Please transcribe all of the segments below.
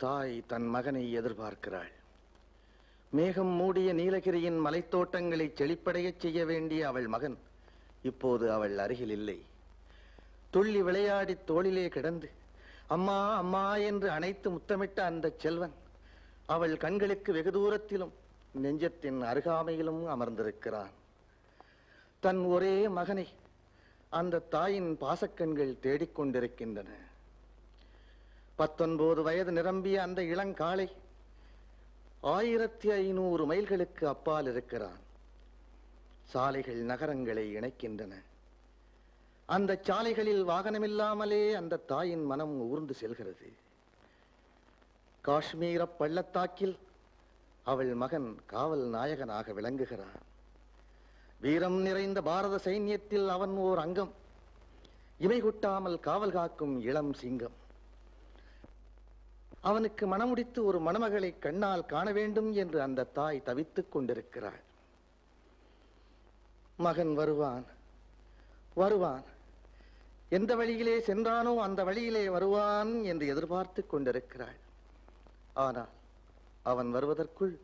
தாய் தன் மகனை எதிர்பார்க்கிறாள். மேகம் மூடிய நீலகிரியின் மலைத்தோட்டங்களை செழிப்படையச் செய்ய வேண்டிய அவள் மகன் இப்போது அவள் அருகில் இல்லை. துள்ளி விளையாடி தோளிலே கிடந்து அம்மா அம்மா என்று அணைத்து முத்தமிட்ட அந்த செல்வன் அவள் கண்களுக்கு வெகு தூரத்திலும் நெஞ்சத்தின் அருகாமையிலும் அமர்ந்திருக்கிறான். தன் ஒரே மகனை அந்த தாயின் பாசக்கண்கள் தேடிக்கொண்டிருக்கின்றன. 19 வயது நிரம்பிய அந்த இளங்காளை 1500 மைல்களுக்கு அப்பால் இருக்கிறான். சாலைகள் நகரங்களை இணைக்கின்றன. அந்த சாலைகளில் வாகனமில்லாமலே அந்த தாயின் மனம் ஊர்ந்து செல்கிறது. காஷ்மீர பள்ளத்தாக்கில் அவள் மகன் காவல் நாயகனாக விளங்குகிறான். வீரம் நிறைந்த பாரத சைன்யத்தில் அவன் ஓர் அங்கம். இமை கொட்டாமல் காவல் காக்கும் இளம் சிங்கம். அவனுக்கு மணமுடித்து ஒரு மணமகளை கண்ணால் காண வேண்டும் என்று அந்த தாய் தவித்துக் கொண்டிருக்கிறாள். மகன் வருவான் வருவான், எந்த வழியிலே சென்றானோ அந்த வழியிலே வருவான் என்று எதிர்பார்த்து கொண்டிருக்கிறாள். ஆனால் அவன் வருவதற்குள்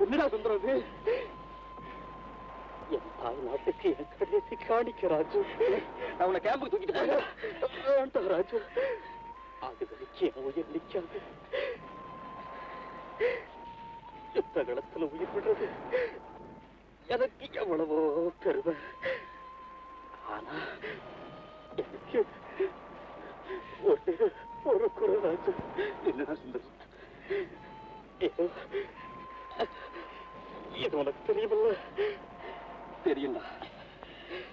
என்னடா சுந்தரம், என் தாய் நாட்டுக்கு என் கடைசி காணிக்க ராஜு. அவனை கேம்புக்கு தூக்கிட்டு போய் ராஜு. அது வரைக்கும் உயிர் நிற்காது. யுத்த களத்துல உயிர் விடுறது எனக்கு எவ்வளவோ பெருமை. ஆனா எனக்கு ஒரு குறை ராஜு. என்னடா சுந்தரம், இது உனக்கு தெரியுமில்ல? தெரியும்டா.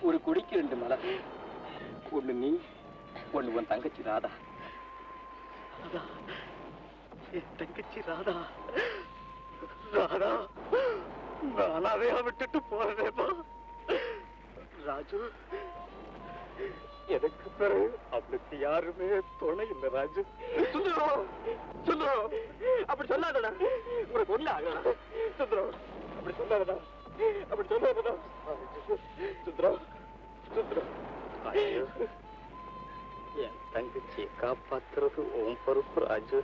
ஒரு குடிக்கு 2 மலை. ஒண்ணு நீ, ஒண்ணு உன் தங்கச்சி ராதா. என் தங்கச்சி ராதா. ராதா நானாவே விட்டுட்டு போறதேப்பா. ராஜு, எனக்கு பிறகு அவளுக்கு யாருமே துணை இல்லை ராஜு. சுந்தரம், சுந்தரம் அப்படி சொல்லாதடா. உனக்கு ஒண்ணு ஆகடா. சுந்தரம் அப்படி சொல்லாதடா, அப்படி சொல்லாதடா. சுந்தரம், சுந்தரம், என் தங்கச்சியை காப்பாத்துறது உன் பொறுப்பு ராஜு.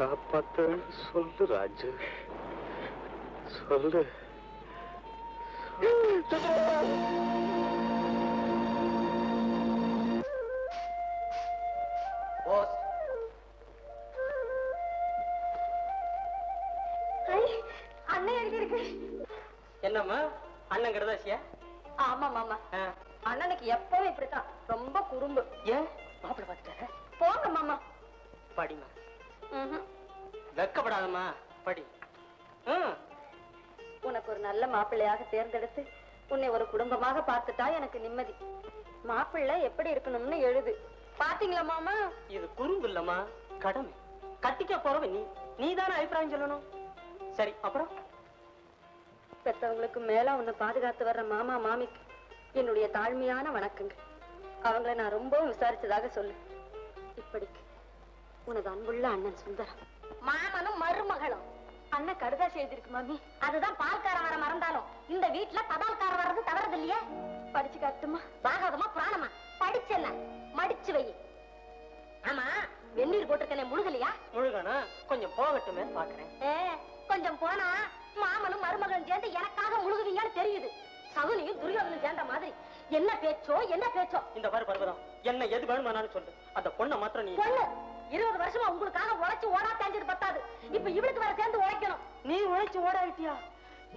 காப்பாத்த சொல்லு ராஜு, சொல்லு. அண்ணன் எழுதியிருக்கு. என்னம்மா அண்ணன் கருதாசியா? ஆமா மாமா, அண்ணனுக்கு எப்பவும் இப்படித்தான், ரொம்ப குறும்பு. ஏன் மாப்பிள்ள பாத்துட்டார? போங்க மாமா. படிமா. வெக்கப்படாதம்மா, படி. உனக்கு ஒரு நல்ல மாப்பிள்ளையாக தேர்ந்தெடுத்து உன்னை ஒரு குடும்பமாக பார்த்துட்டா எனக்கு நிம்மதி. மாப்பிள்ளை எப்படி இருக்கணும்னு எழுது. பாத்தீங்களா மாமா? இது குறும்பு இல்லம்மா, கடமை. கட்டிக்க போறவ நீதானே அபிப்பிராயம் சொல்லணும். சரி, அப்புறம் பெத்தவங்களுக்கு மேல உன்னை பாதுகாத்து வர்ற மாமா மாமிக்கு என்னுடைய தாழ்மையான வணக்கங்கள். அவங்களை நான் ரொம்பவும் விசாரிச்சதாக சொல்லு. இப்படிக்கு உனது அன்புள்ள அண்ணன் சுந்தரம். மாமனும் மருமகளும். அண்ணன் கடுதாசி எழுதிருக்கு மாமி. அதுதான் பால்கார வர மறந்தாலும் இந்த வீட்டுல தபால்கார வர்றது தவறது இல்லையே. படிச்சு காட்டுமா? பாகவதமா புராணமா? படிச்சல மடிச்சு வை. ஆமா, வெந்நீர் போட்டிருக்கனே முழுகலையா? முழுகனா கொஞ்சம் போகட்டுமே பாக்குறேன். கொஞ்சம் போனா மாமனும் மருமகளும் சேர்ந்து எனக்காக முழுகுவீங்கன்னு தெரியுது. சகுனியும் துரியோதனும் சேர்ந்த மாதிரி. என்ன பேச்சோ என்ன பேச்சோ. இந்த பாரு பர்வதம், என்ன எது வேணுமானாலும் சொல்லு. அந்த பொண்ணை மாத்திரம் நீ பொண்ணு 20 வருஷமா உங்களுக்காக உழைச்சு ஓடா தேஞ்சது பத்தாது. இப்ப இவளுக்கு வர சேர்ந்து உழைக்கணும். நீ உழைச்சு ஓடாவிட்டியா?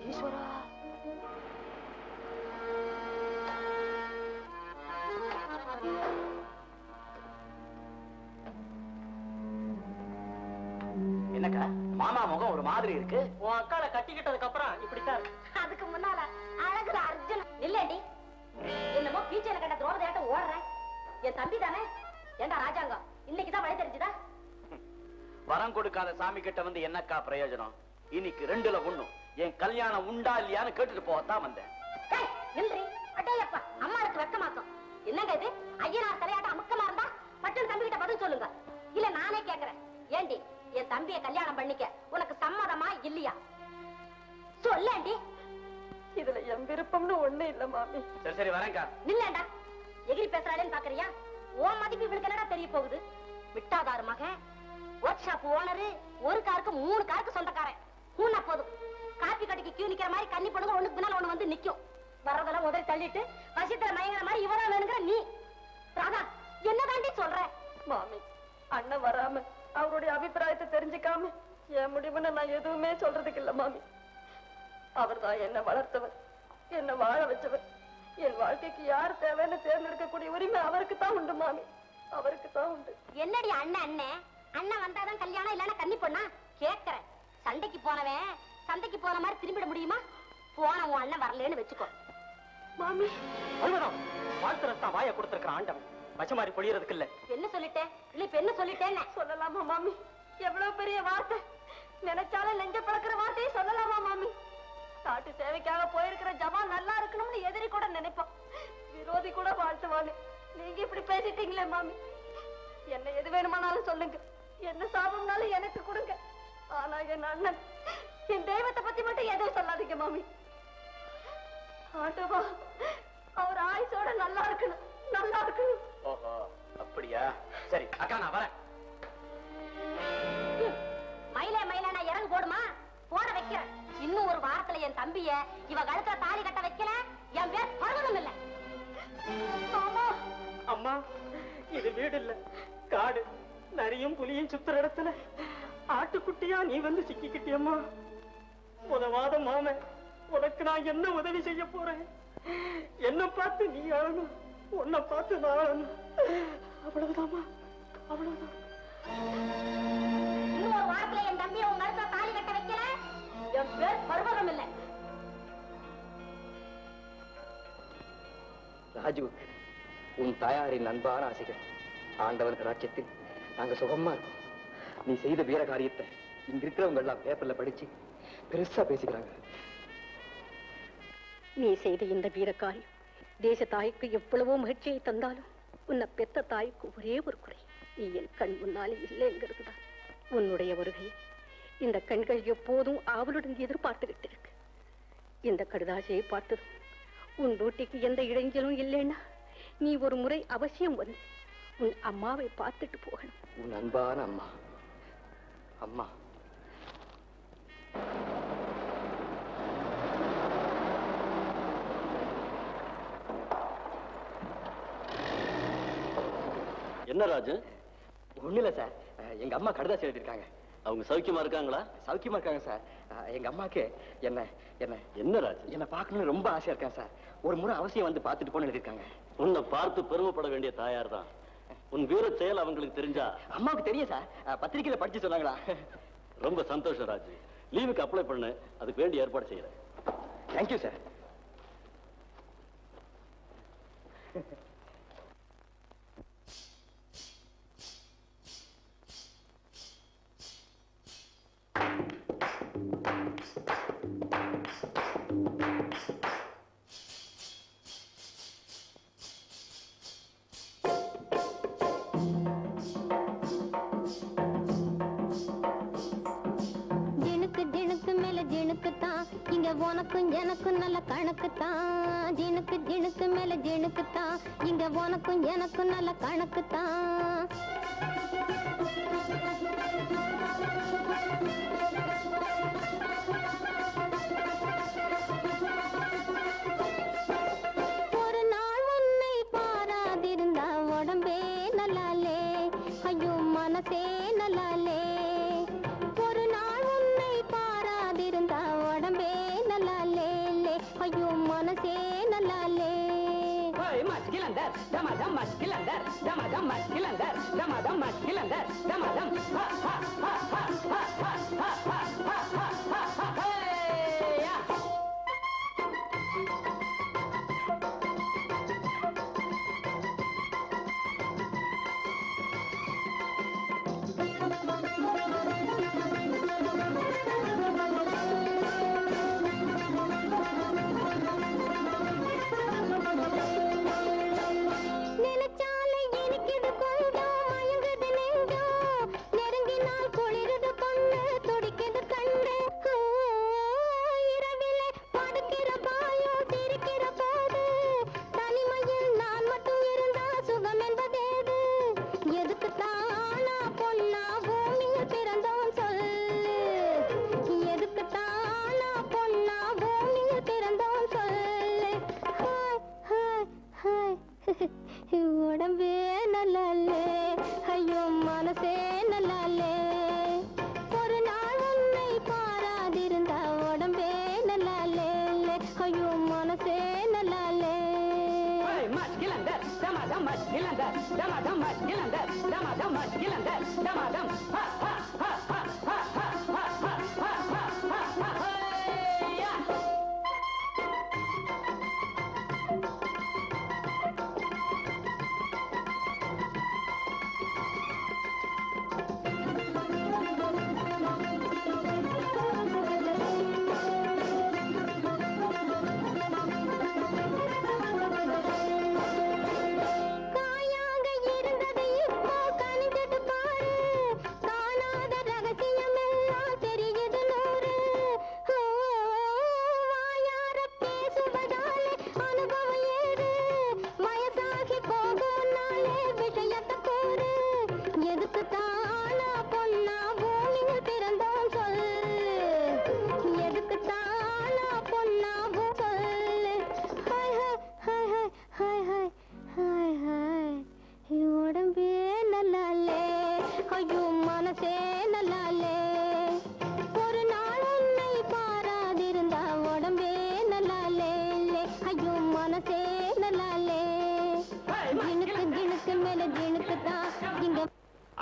ஈஸ்வரா, என்னக்கா மாமா முகம் ஒரு மாதிரி இருக்கு? உன் அக்காளை கட்டிக்கிட்டதுக்கு அப்புறம் இப்படித்தான் இருக்கு. அதுக்கு முன்னால அழகுல அர்ஜுன் இல்லடி. என்னமோ பீச்சையில கண்ட துரோகதையாட்ட ஓடுறேன். என் தம்பி தானே. ஏண்டா ராஜாங்கம், இன்னைக்குதான் வழி தெரிஞ்சுதா? வரம் கொடுக்காத சாமி கிட்ட வந்து என்னக்கா பிரயோஜனம்? இன்னைக்கு 2ல 1. என் கல்யாணம் உண்டா இல்லையான்னு கேட்டுட்டு போகத்தான் வந்தேன். அட்டையப்பா, அம்மாளுக்கு வெக்கமாக்கும். என்னங்க இது? ஐயனார் தலையாட்ட அமுக்கமா இருந்தா பட்டன் தம்பி கிட்ட பதில் சொல்லுங்க. இல்ல நானே கேக்குறேன். ஏண்டி, என் தம்பியை கல்யாணம் பண்ணிக்க உனக்கு சம்மதமா இல்லையா? சொல்லேண்டி. இதுல என் விருப்பம்னு ஒண்ணு இல்ல மாமி. சரி சரி வரேன்க்கா. நில்லேண்டா, எகிரி பேசுறாளேன்னு பாக்குறியா? ஓ மதிப்பு இவளுக்கு என்னடா தெரிய போகுது? விட்டாதாரு மகன், ஒர்க் ஷாப் ஓனரு, ஒரு காருக்கு 3 காருக்கு சொந்தக்காரன். ஊனா போதும், காப்பி கடைக்கு கியூ நிக்கிற மாதிரி கன்னி பொண்ணுங்க ஒண்ணுக்கு பின்னால ஒண்ணு வந்து நிக்கும். வரதெல்லாம் உதறி தள்ளிட்டு வசியத்துல மயங்கிற மாதிரி இவரா வேணுங்கிற நீ. ராதா, என்னதாண்டி சொல்ற? மாமி, அண்ணன் வராம அவருடைய அபிப்பிராயத்தை தெரிஞ்சுக்காம என் முடிவுன்னு நான் எதுவுமே சொல்றதுக்கு இல்ல மாமி. அவர்தான் என்ன வளர்த்தவர், என்ன வாழ வச்சவர். என் வாழ்க்கைக்கு யார் தேவைன்னு தேர்ந்தெடுக்கக்கூடிய உரிமை அவருக்கு தான் உண்டு மாமி, அவருக்கு தான் உண்டு. என்னடி அண்ணன் அண்ணன் அண்ணன் வந்தாதான் கல்யாணம் இல்லன்னா கன்னி பொண்ணா? கேட்கிறேன். சண்டைக்கு போனவன் சண்டைக்கு போன மாதிரி திரும்பிட முடியுமா? போன உன் அண்ணன் வரலன்னு வச்சுக்கோ மாமி. பர்வதம், வாழ்த்து ரசம் வாய கொடுத்திருக்கிற ஆண்டவன் வச்சமாரி பொழியறதுக்கு இல்ல. என்ன சொல்லிட்டேன்? இல்ல இப்ப என்ன சொல்லிட்டேன்னு சொல்லலாமா மாமி? எவ்வளவு பெரிய வார்த்தை. நினைச்சாலும் நெஞ்ச பழக்கிற வார்த்தையை சொல்லலாமா மாமி? காட்டு சேவைக்காக போயிருக்கிற ஜவான் நல்லா இருக்கணும்னு எதிரி கூட நினைப்பான், விரோதி கூட வாழ்த்துவானு. நீங்க இப்படி பேசிட்டீங்களே மாமி. என்ன எது வேணுமானாலும் சொல்லுங்க, என்ன சாபம்னாலும் எனக்கு கொடுங்க. ஆனா என் அண்ணன், என் தெய்வத்தை பத்தி மட்டும் எதுவும் சொல்லாதீங்க மாமி. ஆண்டவா, அவர் ஆயுசோட நல்லா இருக்கணும், நல்லா இருக்கணும். ஓஹோ, அப்படியா? சரி அக்கா, நான் வரேன். மயிலே மயிலே, நான் இறங்கு போடுமா? போட வைக்கிறேன். இன்னும் ஒரு வாரத்துல என் தம்பிய இவ கழுத்துல தாலி கட்ட வைக்கல, என் பேர் பர்வதம் இல்ல. அம்மா, இது வீடு இல்ல, காடு. நரியும் புலியும் சுத்துற இடத்துல ஆட்டுக்குட்டியா நீ வந்து சிக்கிக்கிட்டியம்மா. உதவாத மாமன், உனக்கு நான் என்ன உதவி செய்ய போறேன்? என்ன பார்த்து நீ அழணும், உன்னை பார்த்து நான் அழணும். அவ்வளவுதாம்மா, அவ்வளவுதான். இன்னும் ஒரு வாரத்துல என் தம்பிய உன் கழுத்துல தாலி கட்ட வைக்கல, என் பேர் பர்வதம் இல்ல. ராஜுவுக்கு உன் தாயாரின் அன்பான ஆசைகள். ஆண்டவனுக்கு ராஜ்யத்தில் நாங்க சுகமா இருக்கோம். நீ செய்த வீர காரியத்தை இங்க இருக்கிறவங்க எல்லாம் பேப்பர்ல படிச்சு பெருசா பேசிக்கிறாங்க. நீ செய்த இந்த வீர காரியம் தேச தாய்க்கு எவ்வளவோ மகிழ்ச்சியை தந்தாலும் உன்னை பெத்த தாய்க்கு ஒரே ஒரு குறை, நீ என் கண் முன்னாலே இல்லைங்கிறதுதான். உன்னுடைய வருகை இந்த கண்கள் எப்போதும் ஆவலுடன் எதிர்பார்த்துக்கிட்டு இருக்கு. இந்த கடுதாசியை பார்த்ததும் உன் டூட்டிக்கு எந்த இடைஞ்சலும் இல்லைன்னா நீ ஒரு முறை அவசியம் வந்து உன் அம்மாவை பார்த்துட்டு போகணும். உன் அன்பான அம்மா அம்மா. என்ன ராஜு? ஒண்ணு இல்ல சார், எங்க அம்மா கடுதாசி எழுதிருக்காங்க. அவங்க சௌக்கியமா இருக்காங்களா? சௌக்கியமா இருக்காங்க சார். எங்க அம்மாக்கு என்ன என்ன என்ன ராஜு? என்ன பார்க்கணும்னு ரொம்ப ஆசையா இருக்கேன் சார். ஒரு முறை அவசியம் வந்து பார்த்துட்டு போன்னு எழுதிருக்காங்க. உன்னை பார்த்து பெருமைப்பட வேண்டிய தாயார் தான். உன் வீர செயல் அவங்களுக்கு தெரிஞ்சா? அம்மாவுக்கு தெரியும் சார், பத்திரிக்கையில படிச்சு சொன்னாங்களா. ரொம்ப சந்தோஷம் ராஜு. லீவுக்கு அப்ளை பண்ணு, அதுக்கு வேண்டிய ஏற்பாடு செய்யறேன். Thank you sir. உனக்கும் எனக்கும் நல்ல கணக்கு தான். ஜினுக்கு ஜினுக்கு மேல ஜினுக்கு தான். இங்க உனக்கும் எனக்கும் நல்ல கணக்கு தான். ஒரு நாள் உன்னை பாராதிருந்தா உடம்பே நல்லாலே, ஐயோ மனசே நல்லாலே. ஒரு நாள் உன்னை பாராதிருந்தா உடம்பே நல்லாலே, ஐயோ மனசே நல்லாலே. மஸ்கிலந்தர் தமதம் மஸ்கிலந்தர் தமதம் மஸ்கிலந்தர் தமதம் மஸ்கிலந்தர் தமதம் உடம்பே நல்லாலே, ஐயோ மனசே நல்லாலே. ஒரு நாள் உன்னை பாராதிருந்தா உடம்பே நல்லாலே, ஐயோ மனசே நல்லாலே. மஸ்கிலந்தர் தமதம் மஸ்கிலந்தர் தமதம் மஸ்கிலந்தர் தமதம் மஸ்கிலந்தர் தமதம்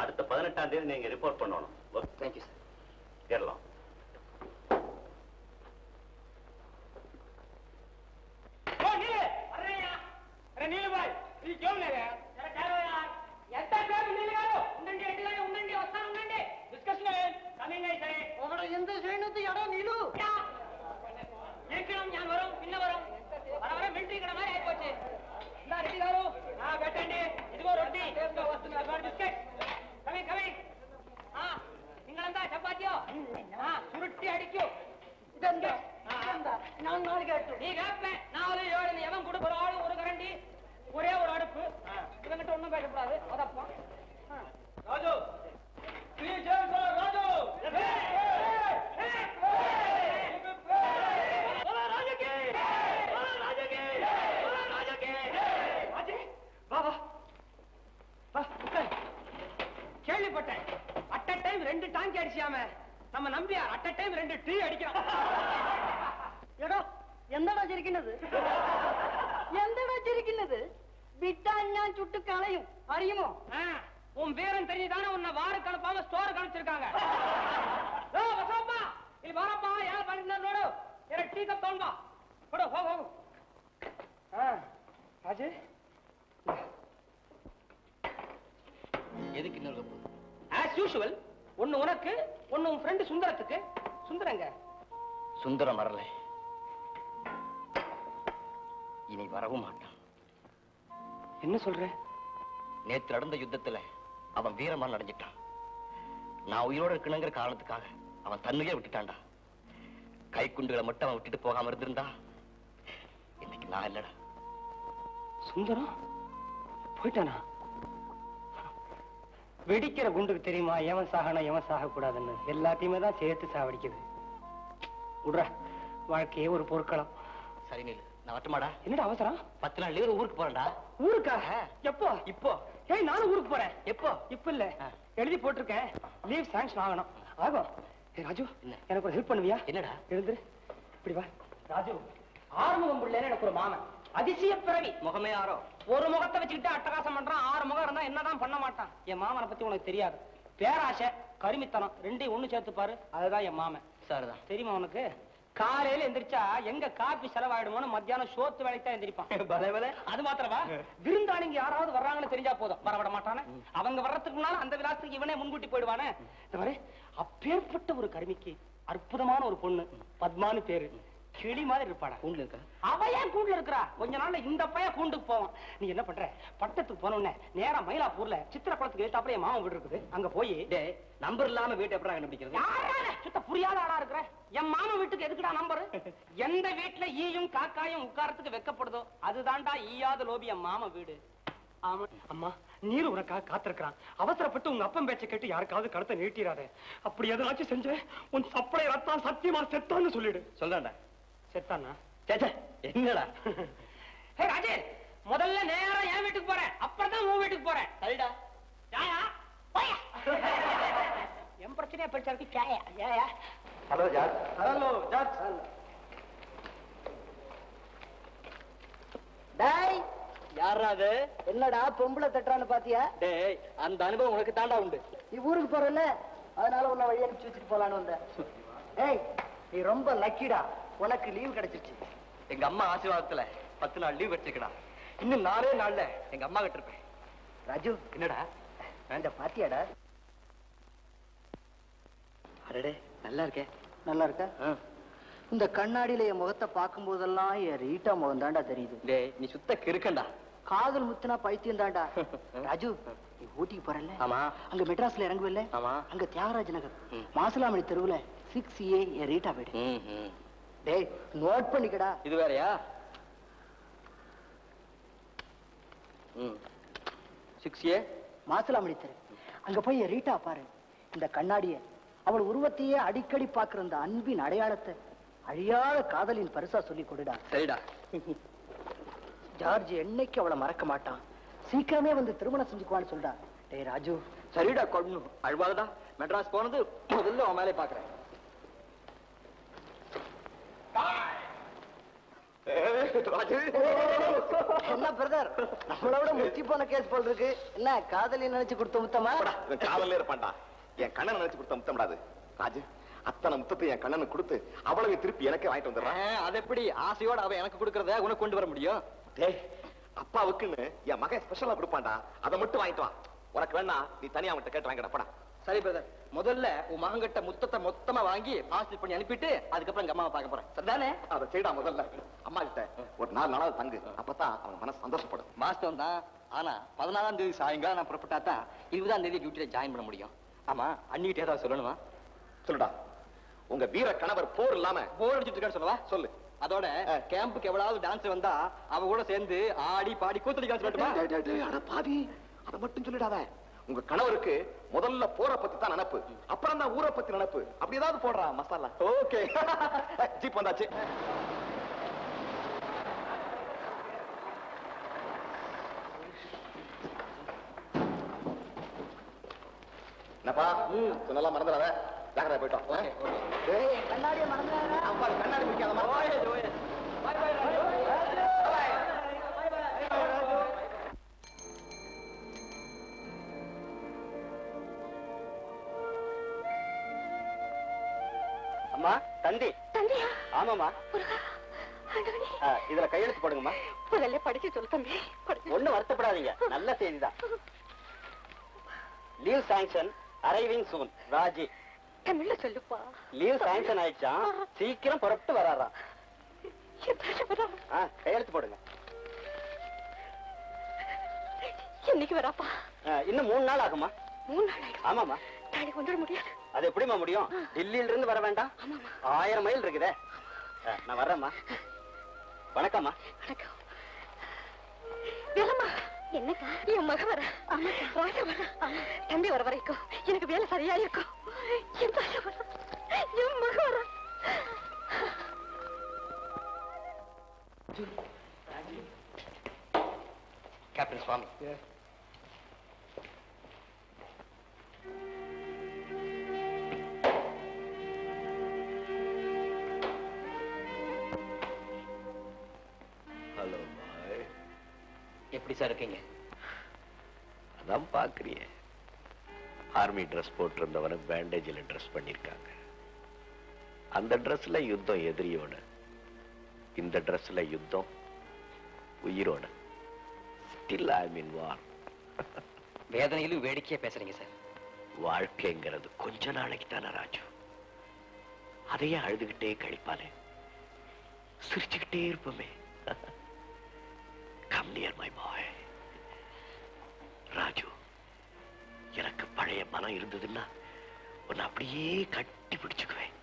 அடுத்த 18ஆம் தேதி நீங்க ரிப்போர்ட் பண்ணணும். Thank you sir. கேரளா എന്ത് ചെയ്യുന്നത് എടോ നീലു? ഞാൻ വരും പിന്നെ വരും. വരെ മിലിറ്ററി കടമാരെ ആയിപ്പോട്ടെ. എന്താ റെഡി കാരോ? ആ കേട്ടേ. ഇതുവോ റൊട്ടി ബിസ്ക്കറ്റ്. Coming coming. ആ നിങ്ങളെന്താ ചപ്പാത്തിയോ? ആ ചുരുട്ടി അടിക്കൂ. ഇതെന്താ? ഞാൻ നാളെ കേട്ടു. നീ കേപ്പേ 4 7 എവൻ കൂടെ ഒരാൾ ഒരു കരണ്ടി ഒരേ ഒരു അടുപ്പ്. ഇവങ്ങിട്ട് ഒന്നും പേശപ്പെടാതെ അതപ്പം. രാജു രാജു வாங்கி அடிச்சாம நம்ம நம்பியார் அட் டைம் 2 டீ அடிக்கிறான். എടോ എന്താടാ ചിരിക്കുന്നത്? എന്താടാ ചിരിക്കുന്നത്? വിട്ടാ ഞാൻ ചുട്ടു കളയും, അറിയുമോ? உன் வீரன் தெரிஞ்சுதானே உன்னை வாருக்கு அனுப்பாம ஸ்டோருக்கு அனுப்பிச்சிருக்காங்க. ಇಲ್ಲಿ ಬಾರಪ್ಪ, ಯಾರು ಬಂದಿದ್ದ ನೋಡು. 2 ಟೀ ಕಪ್ ತಗೊಂಡ್ ಬಾ. ಕೊಡು, ಹೋಗು. ராஜு எதுக்கு இன்னொரு கப்பு? ஆஸ் யூசுவல், ஒன்னு உனக்கு, ஒன்னு உன் ஃப்ரெண்ட் சுந்தரத்துக்கு. சுந்தரங்க? சுந்தரம் வரல, இனி வரவும் மாட்டான். என்ன சொல்ற? நேற்று நடந்த யுத்தத்துல அவன் வீரமா நடந்துட்டான். நான் உயிரோட இருக்கணுங்கிற காரணத்துக்காக அவன் தன்னையே விட்டுட்டான்டா. கைக்குண்டுகளை மட்டும் அவன் விட்டுட்டு போகாம இருந்திருந்தா இன்னைக்கு நான் இல்லடா. சுந்தரம் போயிட்டானா? வெடிக்கிற குண்டுக்கு தெரியுமா எவன் சாகணும் எவன் சாக கூடாதுன்னு? எல்லாத்தையுமே தான் சேர்த்து சாவடிக்குது. விடுற, வாழ்க்கையே ஒரு பொருட்களம். சரி நீலு, நான் வரட்டுமாடா? என்னடா அவசரம்? 10 நாள் லீவு, ஊருக்கு போறேன்டா. ஊருக்கா? எப்போ? இப்போ. ஏய், நானும் ஊருக்கு போறேன். எப்போ? இப்ப இல்ல, எழுதி போட்டிருக்கேன். லீவ் சாங்ஷன் ஆகணும். ஆகும். ஏய் ராஜு, எனக்கு ஒரு ஹெல்ப் பண்ணுவியா? என்னடா? எழுந்துரு, இப்படி வா. ராஜு, ஆறுமுகம் பிள்ளைன்னு எனக்கு ஒரு மாமன், அதிசய பிறவி. முகமே ஆரோ. ஒரு முகத்தை வச்சுக்கிட்டு அட்டகாசம் பண்றான். 6 முகம் இருந்தா என்னதான் பண்ண மாட்டான். என் மாமனை பத்தி உனக்கு தெரியாது. பேராசை, கருமித்தனம் ரெண்டையும் ஒண்ணு சேர்த்து பாரு, அதுதான் என் மாமன். சரிதான். தெரியுமா உனக்கு? காலையில எந்திரிச்சா எங்க காப்பி செலவாயிடுமோன்னு மத்தியானம் சோத்து வேலைக்கு தான் எந்திரிப்பான். அது மாத்திரமா, விருந்தாளிங்க யாராவது வர்றாங்கன்னு தெரிஞ்சா போதும், வரவிட மாட்டானே. அவங்க வர்றதுக்கு முன்னால அந்த விலாசத்துக்கு இவனே முன்கூட்டி போயிடுவானே. அப்பேற்பட்ட ஒரு கருமிக்கு அற்புதமான ஒரு பொண்ணு, பத்மானு பேரு. கிளி மாதிரி இருப்பாடா. கூண்டுல இருக்கா? அவ ஏன் கூண்டுல இருக்கிறா? கொஞ்ச நாள்ல இந்த பையன் கூண்டுக்கு போவான். நீ என்ன பண்ற? பட்டத்துக்கு போன உடனே நேரா மயிலாப்பூர்ல சித்திரக்குளத்துக்கு ஏத்தாப்புல என் மாமன் வீடு இருக்குது, அங்க போய் நம்பர் இல்லாம வீட்டை எப்படி கண்டுபிடிக்கிறது? சுத்த புரியாத ஆளா இருக்கிற. என் மாமன் வீட்டுக்கு எதுக்குடா நம்பரு? எந்த வீட்டுல ஈயும் காக்காயும் உட்காரத்துக்கு வெக்கப்படுதோ அதுதான்டா ஈயாத லோபி என் மாமன் வீடு. ஆமா அம்மா, நீரு உனக்காக காத்திருக்கிறான். அவசரப்பட்டு உங்க அப்பன் பேச்சை கேட்டு யாருக்காவது கழுத்தை நீட்டிடாத. அப்படி எதனாச்சும் செஞ்ச உன் சப்பளை ரத்தான் சத்தியமா செத்தான்னு சொல்லிடு. சொல்றேன்டா. செத்தானா? என்னடா? ஹே ராஜே, முதல்ல நேரா என் வீட்டுக்கு போறேன், அப்புறம் தான் உன் வீட்டுக்கு போறேன். சரிடா. யாயா போயா? என் பிரச்சனையா பெருசா இருக்கு. கேயா ஏயா? Hello George. Hello George. டேய், யாரா அது? என்னடா பொம்பளை தட்டுறான்னு பாத்தியா? டேய், அந்த அனுபவம் உனக்கு தாண்டா உண்டு. நீ ஊருக்கு போறல, அதனால உன்னை வழி அனுப்பிச்சு வச்சுட்டு போலான்னு வந்தேன். ஏய், நீ ரொம்ப லக்கிடா, உனக்கு லீவ் கிடைச்சிருச்சு. எங்க அம்மா ஆசீர்வாதத்துல 10 நாள் லீவ் வச்சிருக்கடா. இன்னும் 4 நாள்ல எங்க அம்மா கிட்ட இருப்பேன். ராஜு, என்னடா? இந்த பாத்தியாடா? அடடே, நல்லா இருக்கே. நல்லா இருக்க? இந்த கண்ணாடியில என் முகத்தை பார்க்கும் போதெல்லாம் என் ரீட்டா முகம் தாண்டா தெரியுது. டேய், நீ சுத்த கிறுக்கண்டா. காதல் முத்துனா பைத்தியம் தாண்டா. ராஜு, நீ ஊட்டிக்கு போறல? ஆமா. அங்க மெட்ராஸ்ல இறங்குவல்ல? ஆமா. அங்க தியாகராஜ் நகர் மாசிலாமணி தெருவுல 6A என் ரீட்டா வீடு. டேய், நோட் பண்ணிக்கடா. இது வேறயா? 6A மாசிலாமணி தெரு. அங்க போய் என் ரீட்டா பாரு. இந்த கண்ணாடிய, அவள் உருவத்தையே அடிக்கடி பாக்குற அந்த அன்பின் அடையாளத்தை அழியாத காதலின் பரிசா சொல்லி கொடுடா. சரிடா. ஜார்ஜ் என்னைக்கு அவளை மறக்க மாட்டான். சீக்கிரமே வந்து திருமணம் செஞ்சுக்குவான்னு சொல்றா. டேய் ராஜு. சரிடா, கொண்டு அழுவாதடா. மெட்ராஸ் போனது முதல்ல உன் மேலே பாக்குறேன். என்ன பிரதர், நம்மளோட முத்தி போன கேஸ் போல் இருக்கு. என்ன காதலி நினைச்சு கொடுத்த முத்தமா? காதலே இருப்பான்டா. என் கண்ணன் நினைச்சு கொடுத்த முத்தம்டாது. ராஜு, அத்தனை முத்தத்தை என் கண்ணனுக்கு கொடுத்து அவ்வளவு திருப்பி எனக்கு வாங்கிட்டு வந்துடுறான். அது எப்படி ஆசையோட அவன் எனக்கு கொடுக்கறத உனக்கு கொண்டு வர முடியும்? டேய், அப்பாவுக்குன்னு என் மகன் ஸ்பெஷலா கொடுப்பான்டா. அதை மட்டும் வாங்கிட்டு வா. உனக்கு வேணா நீ தனியா அவன்கிட்ட கேட்டு வாங்கிடா. போடா. சரி பிரதர், முதல்ல உன் மகன்கிட்ட முத்தத்தை மொத்தமா வாங்கி பாஸ்ட் பண்ணி அனுப்பிட்டு அதுக்கப்புறம் எங்க அம்மாவை பார்க்க போறேன். சரிதானே? அதை செய்டா. முதல்ல அம்மா கிட்ட ஒரு 4 நாளாவது தங்கு. அப்பதான் அவன் மனசு சந்தோஷப்படும். மாஸ்டர் தான். ஆனா 14ஆம் தேதி சாயங்காலம் நான் புறப்பட்டா தான் 20ஆம் தேதி டியூட்டில ஜாயின் பண்ண முடியும். ஆமா, அன்னிக்கிட்ட ஏதாவது சொல்லணுமா? சொல்லுடா. உங்க வீர கணவர் போர் இல்லாம போர் அடிச்சுட்டு இருக்கான்னு சொல்லவா? சொல்லு. அதோட கேம்புக்கு எவ்வளவு டான்ஸ் வந்தா அவ கூட சேர்ந்து ஆடி பாடி கூத்தடிக்கான்னு சொல்லட்டுமா? அட பாவி, அதை மட்டும் சொல்லிடாத. உங்க கணவருக்கு முதல்ல போரை பத்தி தான் நினைப்பு, அப்புறம் தான் ஊரை பத்தி நினைப்பு. அப்படி ஏதாவது போடுறா மசாலா. ஓகே. ஜீப் வந்தாச்சு. என்னப்பா சொன்னலாம் மறந்துடாத, ஜாக்கிரதை போயிட்டோம். கண்ணாடியை மறந்துடாத. அப்பா கண்ணாடி பிடிக்காதமா. அம்மா தந்தி. தந்தையா? ஆமாமா. இதுல கையெழுத்து போடுங்கம்மா. முதல்ல படிச்சு சொல்லு தம்பி. ஒண்ணும் வருத்தப்படாதீங்க, நல்ல செய்திதான். லீவ் சாங்ஷன் அரைவிங் சூன். ராஜி. தமிழ்ல சொல்லுப்பா. லீவ் சாங்ஷன் ஆயிடுச்சான், சீக்கிரம் புறப்பட்டு வராராம். கையெழுத்து போடுங்க. என்னைக்கு வராப்பா? இன்னும் 3 நாள் ஆகுமா? 3 நாள் ஆகும். ஆமாமா. நாளைக்கு வந்துட முடியாது. அது எப்படிமா முடியும்? டெல்லியில இருந்து வர வேண்டாம்? 1000 மைல் இருக்குதே. நான் வர்றேம்மா. வணக்கம்மா. வணக்கம். வேலம்மா. என்னக்கா? என் மக வர. ராஜா வர. தம்பி வர வரைக்கும் எனக்கு வேலை சரியா இருக்கும். என் ராஜா வர. என் மக வர. கேப்டன் சுவாமி. ஹலோ பாய். எப்படி சார் இருக்கீங்க? அதான் பாக்குறிய, ஆர்மி ட்ரெஸ் போட்டிருந்தவன பேண்டேஜில் ட்ரெஸ் பண்ணிருக்காங்க. அந்த ட்ரெஸ்ல யுத்தம் எதிரியோட, இந்த ட்ரெஸ்ல யுத்தம் உயிரோட. ஸ்டில் ஐ மீன் வார். வேதனையிலும் வேடிக்கையா பேசுறீங்க சார். வாழ்க்கைங்கிறது கொஞ்ச நாளைக்கு தானே ராஜு. அதையே அழுதுகிட்டே கழிப்பானே, சிரிச்சுக்கிட்டே இருப்போமே. Come near my boy. Raju, எனக்கு பழைய மனம் இருந்ததுன்னா உன்னை அப்படியே கட்டி பிடிச்சுக்குவேன்.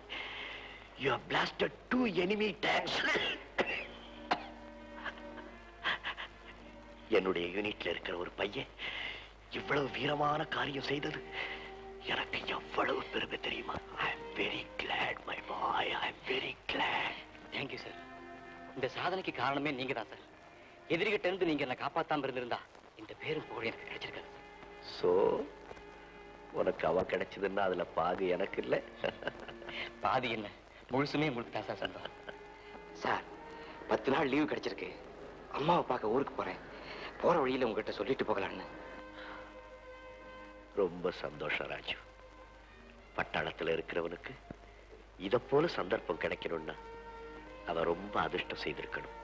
You have blasted 2 enemy tanks. என்னுடைய யூனிட்ல இருக்கிற ஒரு பையன் இவ்வளவு வீரமான காரியம் செய்தது எனக்கு எவ்வளவு பெருமை தெரியுமா? I am very glad, my boy. I am very glad. Thank you sir. இந்த சாதனைக்கு காரணமே நீங்க தான் சார். எதிரிகிட்ட இருந்து நீங்க என்ன காப்பாத்தாம இருந்திருந்தா இந்த பேரும் புகழ் எனக்கு கிடைச்சிருக்காது. சோ உனக்கு அவ கிடைச்சதுன்னா அதுல பாதி எனக்கு இல்ல. பாதி என்ன, முழுசுமே உங்களுக்கு தான் சார் சொந்தம். சார் 10 நாள் லீவு கிடைச்சிருக்கு. அம்மாவை பார்க்க ஊருக்கு போறேன். போற வழியில உங்ககிட்ட சொல்லிட்டு போகலான்னு. ரொம்ப சந்தோஷம் ராஜு. பட்டாளத்துல இருக்கிறவனுக்கு இத போல சந்தர்ப்பம் கிடைக்கணும்னா அவ ரொம்ப அதிர்ஷ்டம் செய்திருக்கணும்.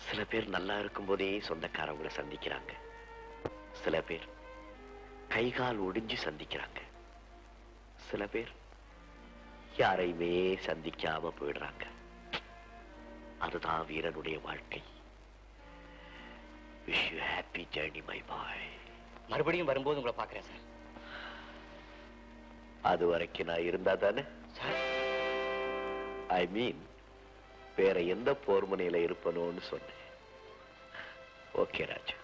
சில பேர் நல்லா இருக்கும் போதே சொந்தக்காரவங்களை சந்திக்கிறாங்க. சில பேர் கைகால் ஒடிஞ்சு சந்திக்கிறாங்க. சில பேர் யாரையுமே சந்திக்காம போயிடுறாங்க. அதுதான் வீரனுடைய வாழ்க்கை. Wish you happy journey, my boy. மறுபடியும் வரும்போது உங்களை பார்க்கிறேன் சார். அது வரைக்கும் நான் இருந்தா தானே சார்? ஐ மீன் வேற எந்த போர் முனையில இருப்பனோன்னு சொன்னேன். ஓகே ராஜு,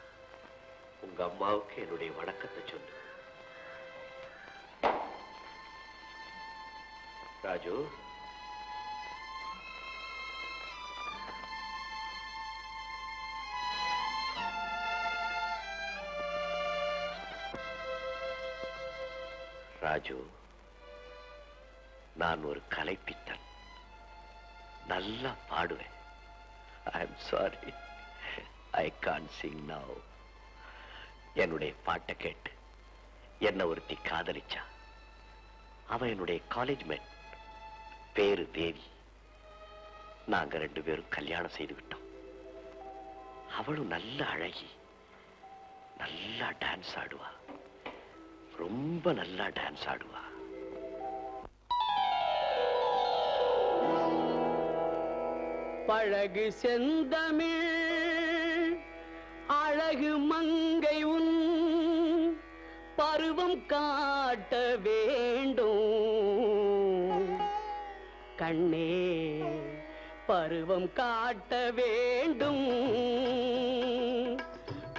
உங்க அம்மாவுக்கு என்னுடைய வணக்கத்தை சொல்லு. ராஜு, ராஜு, நான் ஒரு கலைப்பித்தன். நல்லா பாடுவேன். I am sorry, I can't Singh now. என்னுடைய பாட்டை கேட்டு என்ன ஒருத்தி காதலிச்சா. அவன் என்னுடைய காலேஜ் மேட், பேரு தேவி. நாங்க 2 பேரும் கல்யாணம் செய்துவிட்டோம். அவளும் நல்ல அழகி, நல்லா டான்ஸ் ஆடுவா, ரொம்ப நல்லா டான்ஸ் ஆடுவா. பழகு செந்தமிழ் அழகு மங்கை உன் பருவம் காட்ட வேண்டும் கண்ணே, பருவம் காட்ட வேண்டும்.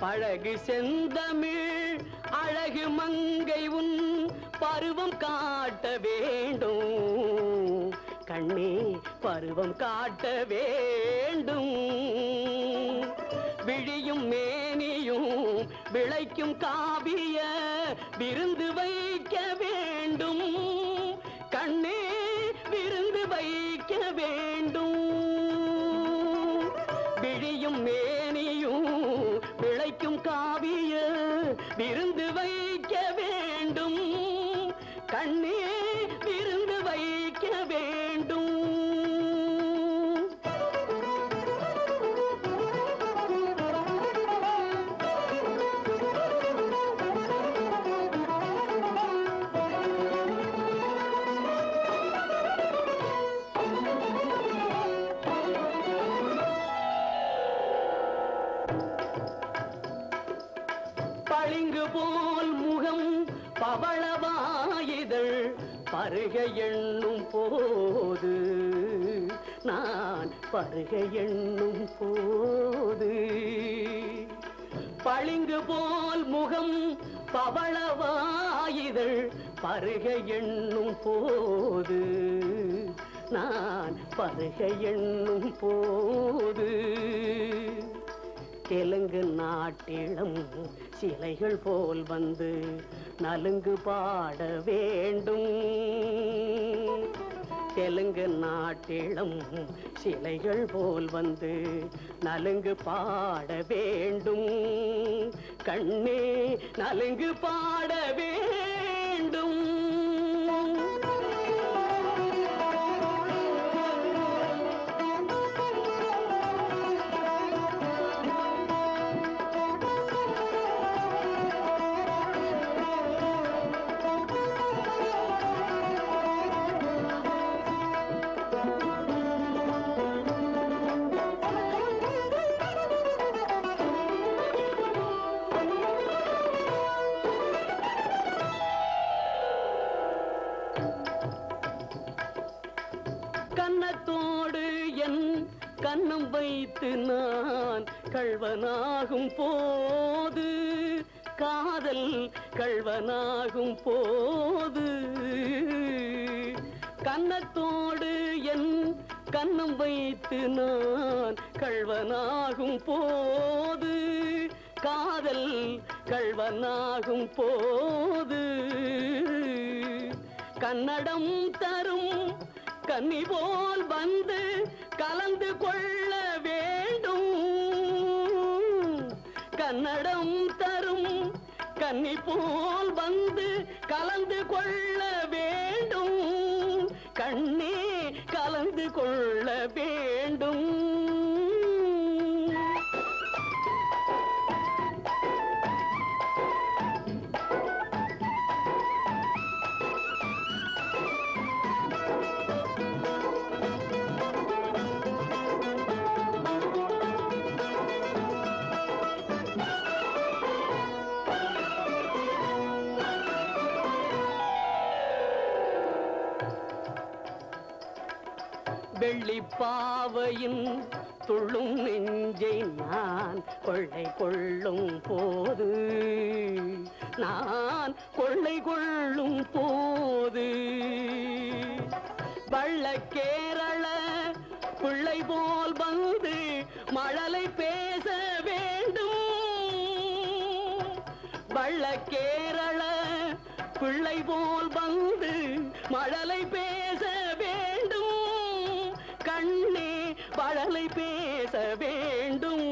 பழகு செந்தமிழ் அழகு மங்கை உன் பருவம் காட்ட வேண்டும் கண்ணே, பருவம் காட்ட வேண்டும். விழியும் மேனியும் விளைக்கும் காவிய விருந்து வைக்க வேண்டும் கண்ணே விருந்து வைக்க வேண்டும் விழியும் மேனியும் விளைக்கும் காவிய விருந்து வைக்க வேண்டும் கண்ணே விருந்து வைக்க வேண்டும் பளிங்கு போல் முகம் பவளவாயிதழ் பருக எண்ணும் போது நான் பருக எண்ணும் போது பளிங்கு போல் முகம் பவளவாயிதழ் பருக எண்ணும் போது நான் பருக எண்ணும் போது தெலுங்கு நாட்டிலம் சிலைகள் போல் வந்து நலுங்கு பாட வேண்டும் தெலுங்கு நாட்டிலம் சிலைகள் போல் வந்து நலுங்கு பாட வேண்டும் கண்ணே நலுங்கு பாட வேண்டும் கன்னத்தோடு என் கண்ணம் வைத்து நான் கள்வனாகும் போது காதல் கள்வனாகும் போது கன்னத்தோடு என் கண்ணம் வைத்து நான் கள்வனாகும் போது காதல் கள்வனாகும் போது கன்னடம் தரும் கன்னி போல் வந்து கலந்து கொள்ள வேண்டும் கன்னடம் தரும் கன்னி போல் வந்து கலந்து கொள்ள வேண்டும் கண்ணே கலந்து கொள்ள வேண்டும் வெள்ளிப்பாவையின் துள்ளும் நெஞ்சை நான் கொள்ளை கொள்ளும் போது நான் கொள்ளை கொள்ளும் போது வள்ள கேரள பிள்ளை போல் வந்து மழலை பேச வேண்டும் வள்ள கேரள பிள்ளை போல் வந்து மழலை பேச வேண்டும் கண்ணே மழலை பேச வேண்டும்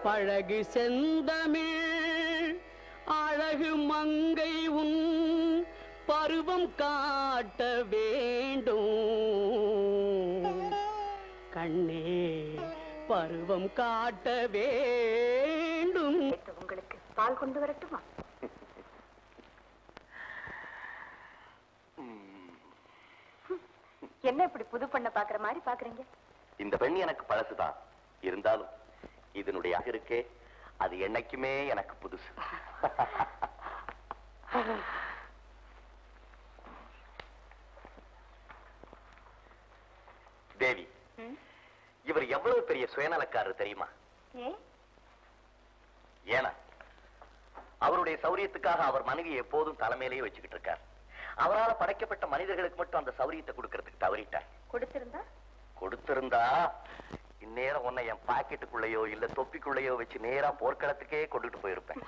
பழகு செந்தமிழ் அழகு மங்கை உன் பருவம் காட்ட வேண்டும் கண்ணே பருவம் காட்ட வேண்டும் உங்களுக்கு பால் கொண்டு வரட்டுமா என்ன இப்படி புது பண்ண பாக்குற மாதிரி பாக்குறீங்க இந்த பெண் எனக்கு பழசுதான் இருந்தாலும் இதனுடைய இருக்கே அது என்னைக்குமே எனக்கு புதுசு தேவி, இவர் எவ்வளவு பெரிய சுயநலக்காரர் தெரியுமா? ஏன்னா அவருடைய சௌரியத்துக்காக அவர் மனைவி எப்போதும் தலைமையிலேயே வச்சுக்கிட்டு இருக்கார். அவரால் படைக்கப்பட்ட மனிதர்களுக்கு மட்டும் அந்த சௌரியத்தை கொடுக்கறதுக்கு தவறிட்டார். கொடுத்திருந்தா இந்நேரம் உன்னை என் பாக்கெட்டுக்குள்ளேயோ இல்ல தொப்பிக்குள்ளேயோ வச்சு நேரா போர்க்களத்துக்கே கொண்டுட்டு போயிருப்பேன்.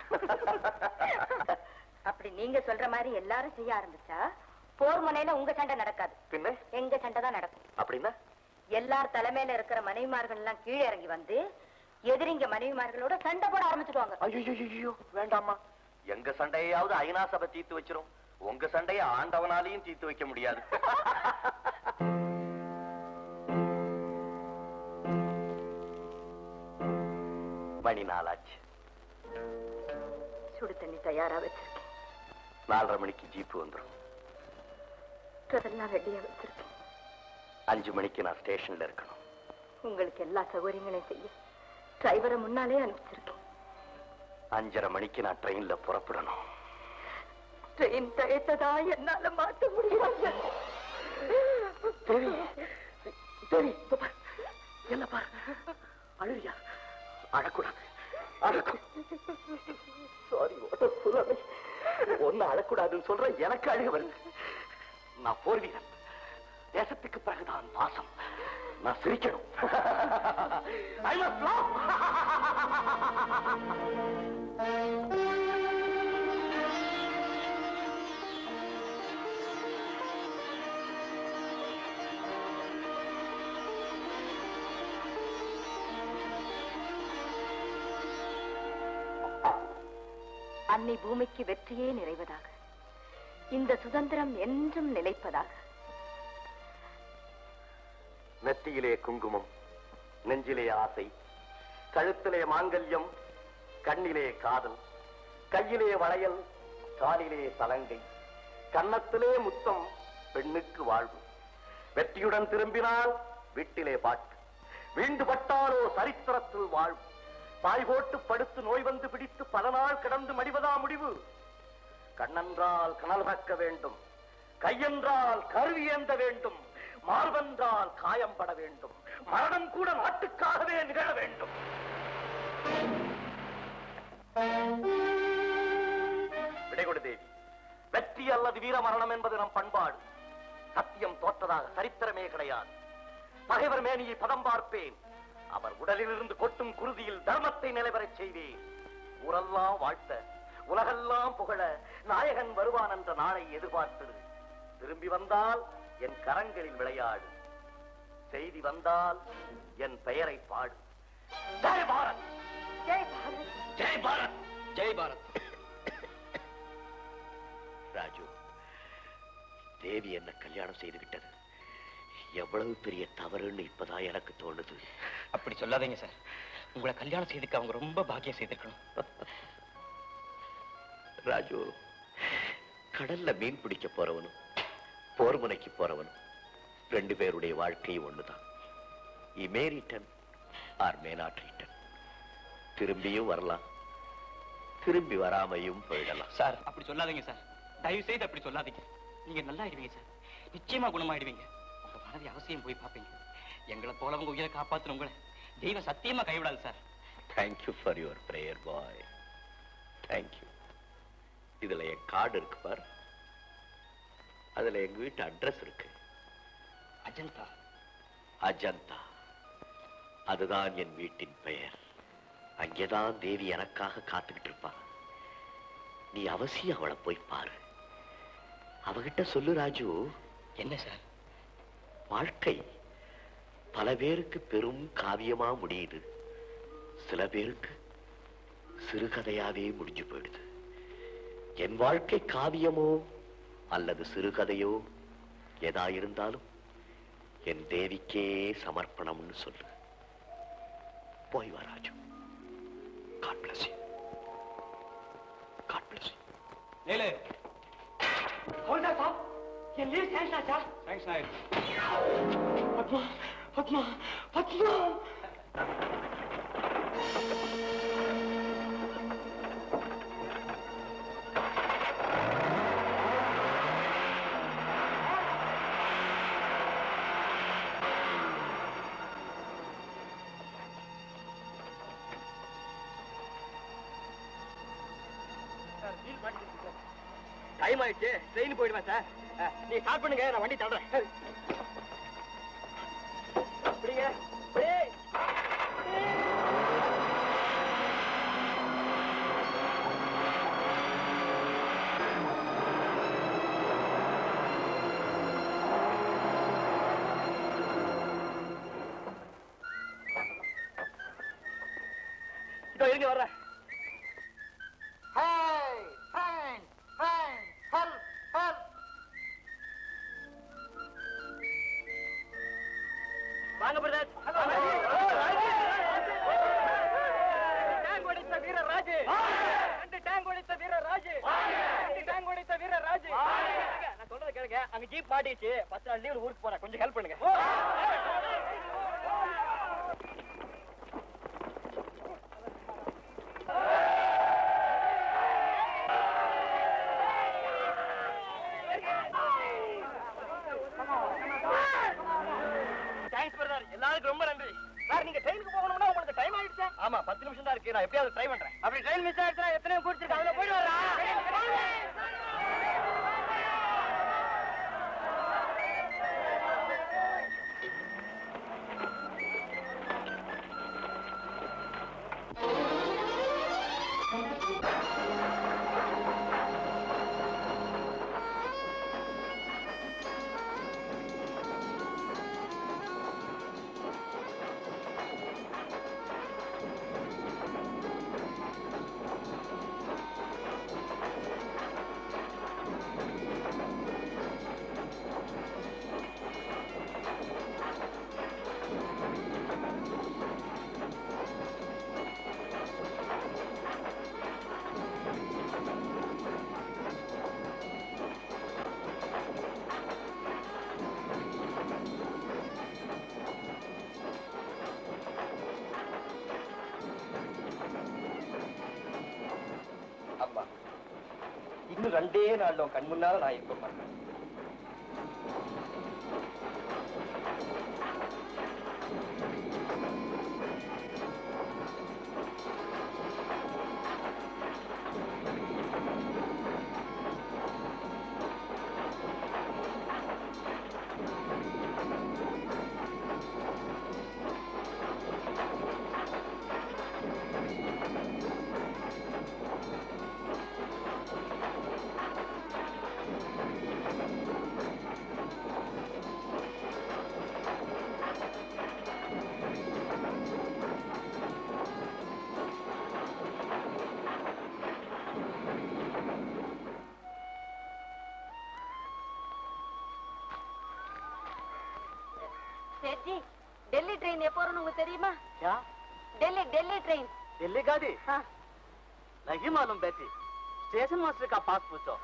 அப்படி நீங்க சொல்ற மாதிரி எல்லாரும் செய்ய ஆரம்பிச்சா போர் முனையில உங்க சண்டை நடக்காது, பின்ன எங்க சண்டை தான் நடக்கும். அப்படின்னா எல்லார் தலைமையில இருக்கிற மனைவிமார்கள் எல்லாம் கீழே இறங்கி வந்து எதிரிங்க மனைவிமார்களோட சண்டை போட ஆரம்பிச்சிடுவாங்க. ஐயோ வேண்டாமா, எங்க சண்டையாவது ஐநா சபை தீர்த்து வச்சிரும், உங்க சண்டைய ஆண்டவனாலையும் தீர்த்து வைக்க முடியாது. மணி நாளாச்சு. சுடு தண்ணி தயாரா வச்சிருக்கேன். 4:30 மணிக்கு ஜீப்பு வந்துடும். அதெல்லாம் ரெடியா வச்சிருக்கேன். 5 மணிக்கு நான் ஸ்டேஷன்ல இருக்கணும். உங்களுக்கு எல்லா சௌகரியங்களையும் செய்ய டிரைவரை முன்னாலே அனுப்பிச்சிருக்கேன். 5:30 மணிக்கு நான் ட்ரெயின்ல புறப்படணும். ட்ரெயின் தயத்ததா என்னால மாற்ற முடியாது. என்ன பாரு, அழுறியா? அழக்கூடாது, சாரி ஒன்னு அழக்கூடாதுன்னு சொல்ற, எனக்கு அழுக வருது. நான் போர் வீரன், தேசத்துக்கு பிறகுதான் பாசம். நான் சிரிக்கணும். அன்னை பூமிக்கு வெற்றியே நிறைவதாக, இந்த சுதந்திரம் என்றும் நிலைப்பதாக. நெத்தியிலே குங்குமம், நெஞ்சிலே ஆசை, கழுத்திலே மாங்கல்யம், கண்ணிலே காதல், கையிலே வளையல், காலிலே சலங்கை, கன்னத்திலே முத்தம், பெண்ணுக்கு வாழ்வு. வெற்றியுடன் திரும்பினால் வீட்டிலே பாட்டு, வீண்டுபட்டாலோ சரித்திரத்தில் வாழ்வு. பாய் போட்டு படுத்து நோய் வந்து பிடித்து பல நாள் கிடந்து மடிவதா முடிவு. கண்ணென்றால் கனல் காக்க வேண்டும், கையென்றால் கருவி ஏந்த வேண்டும், மார்பென்றால் காயம்பட வேண்டும், மரணம் கூட நாட்டுக்காகவே நிகழ வேண்டும். விடைகொடு தேவி, வெற்றி அல்லது வீர மரணம் என்பது நம் பண்பாடு. சத்தியம் தோற்றதாக சரித்திரமே கிடையாது. பகைவர் மேனியை பதம் பார்ப்பேன், அவர் உடலிலிருந்து கொட்டும் குருதியில் தர்மத்தை நிலைவரச் செய்வேன். ஊரெல்லாம் வாழ்த்த, உலகெல்லாம் புகழ நாயகன் வருவான் என்ற நாளை எதிர்பார்த்தது. திரும்பி வந்தால் என் கரங்களில் விளையாடு, செய்தி வந்தால் என் பெயரை பாடு. ஜெய் பாரத், ஜெய் பாரத், ஜெய் பாரத், ஜெய் பாரத். ராஜு, தேவி என்ன கல்யாணம் செய்து விட்டது எவ்வளவு பெரிய தவறுன்னு இப்பதான் எனக்கு தோணுது. அப்படி சொல்லாதீங்க சார். உங்களை கல்யாணம் செய்துக்க அவங்க ரொம்ப பாக்கியம் செய்திருக்கணும். ராஜு, கடல்ல மீன் பிடிக்க போறவனும் போர் முனைக்கு போறவனும் 2 பேருடைய வாழ்க்கை ஒண்ணுதான். You may return or may not return. திரும்பியும் வரலாம், திரும்பி வராமையும் போயிடலாம். சார் அப்படி சொல்லாதீங்க சார், தயவு செய்து அப்படி சொல்லாதீங்க. நீங்க நல்லா ஆயிடுவீங்க சார், நிச்சயமா குணமாயிடுவீங்க. உங்க மனதை அவசியம் போய் பார்ப்பீங்க. எங்களை போல உங்க உயிரை காப்பாத்துற உங்களை தெய்வம் சத்தியமா கைவிடாது sir. Thank you for your prayer, boy. Thank you. இதுல என் கார்டு இருக்கு பார், அதுல எங்க வீட்டு அட்ரஸ் இருக்கு. அஜந்தா. அஜந்தா, அதுதான் என் வீட்டின் பெயர். அங்கேதான் தேவி எனக்காக காத்துக்கிட்டு இருப்பா. நீ அவசியம் அவளை போய் பாரு. அவகிட்ட சொல்லு ராஜு. என்ன சார்? வாழ்க்கை பல பேருக்கு பெரும் காவியமா முடியுது, சில பேருக்கு சிறுகதையாவே முடிஞ்சு போயிடுது. என் வாழ்க்கை காவியமோ அல்லது சிறுகதையோ எதா இருந்தாலும் என் தேவிக்கே சமர்ப்பணம்னு சொல்லு. போய் வா Raju. God bless you. God bless you. லேலே ஹோல்டா சார், என் லீவ் சேங்ஷன் ஆச்சா? சேங்ஷன் ஆயிடுச்சு. பத்மா பத்மா பத்மா. டைம் ஆயிடுச்சு, ட்ரெயின் போயிடுவேன் சார். நீ ஸ்டார்ட் பண்ணுங்க, நான் வண்டி தள்ளுறேன். அப்படிங்க இதோ இருங்க வர்றேன். வாங்க பிரதர். டேங்க் ஒடித்த வீரராஜ், 2 டேங்க் ஒடித்த வீரராஜ், 2 டேங்க் ஒடித்த வீரராஜ். நான் சொல்றத கேளுங்க. அங்க ஜீப் மாட்டிச்சு, 10 நாள் லீவ் ஊருக்கு போறேன், கொஞ்சம் ஹெல்ப் பண்ணுங்க. எல்லாருக்கும் ரொம்ப நன்றி சார். நீங்க ட்ரெயினுக்கு போகணும்னா உங்களுக்கு டைம் ஆயிடுச்சு. ஆமா, 10 நிமிஷம் தான் இருக்கு. நான் எப்படியாவது ட்ரை பண்றேன். அப்படி ட்ரெயின் மிஸ் ஆயிடுச்சா எத்தனையோ குடிச்சிருக்கு, அதுல போயிட்டு வரா. இன்னும் 2 நாள்ல கண் முன்னால நான் இருக்க மாட்டேன். सेठ जी, दिल्ली ट्रेन எப்போ வரும்னு உங்களுக்கு தெரியுமா? क्या? दिल्ली ट्रेन। दिल्ली गाड़ी? हाँ। नहीं मालूम बेटी, स्टेशन मास्टर का पास पूछो।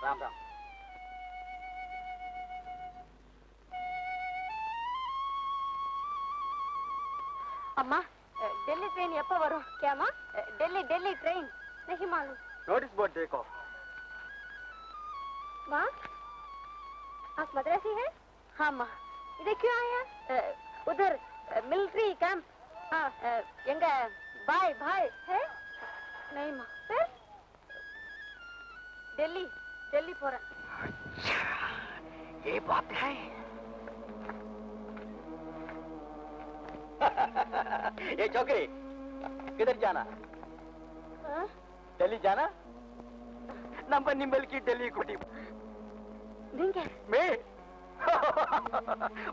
राम राम। अम्मा, दिल्ली ट्रेन எப்போ வரும்? क्या माँ? दिल्ली ट्रेन नहीं मालूम। नोटिस बोर्ड देखो। माँ, आप मद्रासी हैं? हाँ माँ। इधर क्यों आए हैं? उधर मिलिट्री कैंप। हाँ, எங்க भाई है? नहीं माँ। फिर? दिल्ली போறேன்। अच्छा, ये बात है। ये चौकरी, किधर जाना? दिल्ली जाना? नंबर निम्बल की दिल्ली कुटी। मैं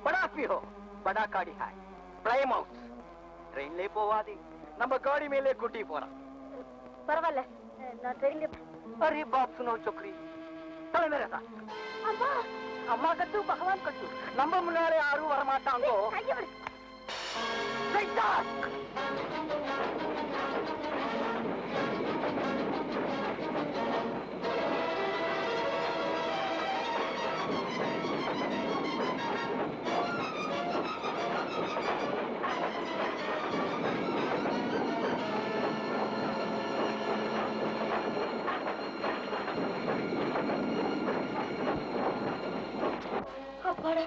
बड़ा आदमी हो, बड़ा गाड़ी है, प्राइम हाउस, ट्रेन ले पोवादी, नंबर गाड़ी में ले कुटी पोरा। परवाले, ना ट्रेन ले। अरे बाप सुनो चौकरी, चलो मेरे साथ। अम्मा, अम्मा कट्टू भगवान कट्टू, नंबर मुनारे आरू वरमाटांगो। अब्बाड़ा।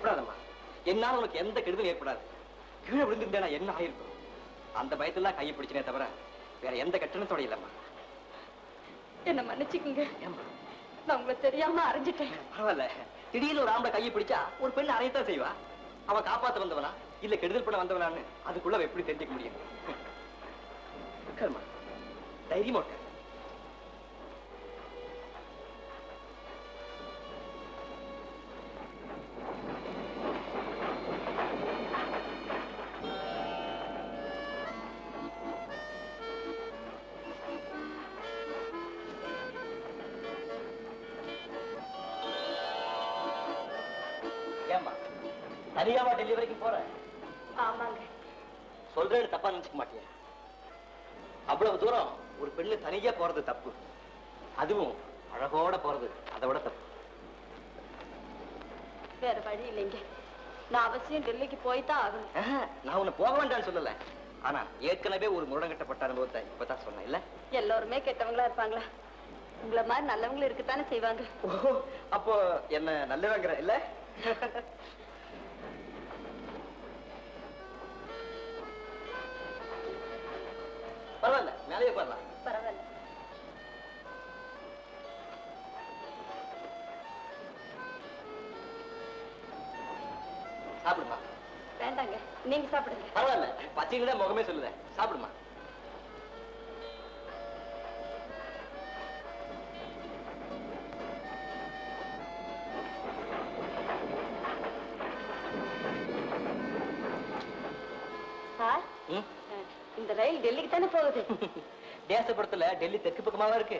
பயப்படாதம்மா, என்னால உனக்கு எந்த கெடுதலும் ஏற்படாது. கீழே விழுந்திருந்தேனா என்ன ஆயிருக்கும்? அந்த பயத்துல கையை பிடிச்சனே தவிர வேற எந்த கட்டணத்தோட இல்லம்மா. என்ன மன்னிச்சுக்குங்க, நான் உங்களை தெரியாம அரைஞ்சிட்டேன். பரவாயில்ல, திடீர்னு ஒரு ஆம்பளை கையை பிடிச்சா ஒரு பெண் அறையத்தான் செய்வா. அவன் காப்பாத்த வந்தவனா இல்ல கெடுதல் பண்ண வந்தவனான்னு அதுக்குள்ள அவ எப்படி தெரிஞ்சுக்க முடியும்? தைரியமா இருக்க. தனியாவா டெல்லி வரைக்கும் போற? ஆமாங்க. சொல்றேன்னு தப்பா நினைச்சுக்க மாட்டியா? அவ்வளவு தூரம் ஒரு பெண்ணு தனியா போறது தப்பு, அதுவும் அழகோட போறது அதை விட தப்பு. வேற வழி இல்லைங்க, நான் அவசியம் டெல்லிக்கு போய்தான் ஆகணும். நான் உன்னை போக வேண்டாம்னு சொல்லல, ஆனா ஏற்கனவே ஒரு முரடங்கட்டப்பட்ட அனுபவத்தை இப்பதான் சொன்னேன் இல்ல? எல்லாருமே கெட்டவங்களா இருப்பாங்களா? உங்களை மாதிரி நல்லவங்களும் இருக்கத்தானே செய்வாங்க. அப்போ என்ன நல்லவங்கிற இல்ல? பரவாயில்ல, மேலேயே போடலாம். பரவாயில்ல. சாப்பிடுமா? வேண்டாங்க, நீங்க சாப்பிடுங்க. பரவாயில்ல, பச்சைன்னு தான் முகமே சொல்லுத. சாப்பிடுமா? சார், இந்த ரயில் டெல்லிக்கு தானே போகுது? தேசப்படத்துல டெல்லி தெற்கு பக்கமாவா இருக்கு.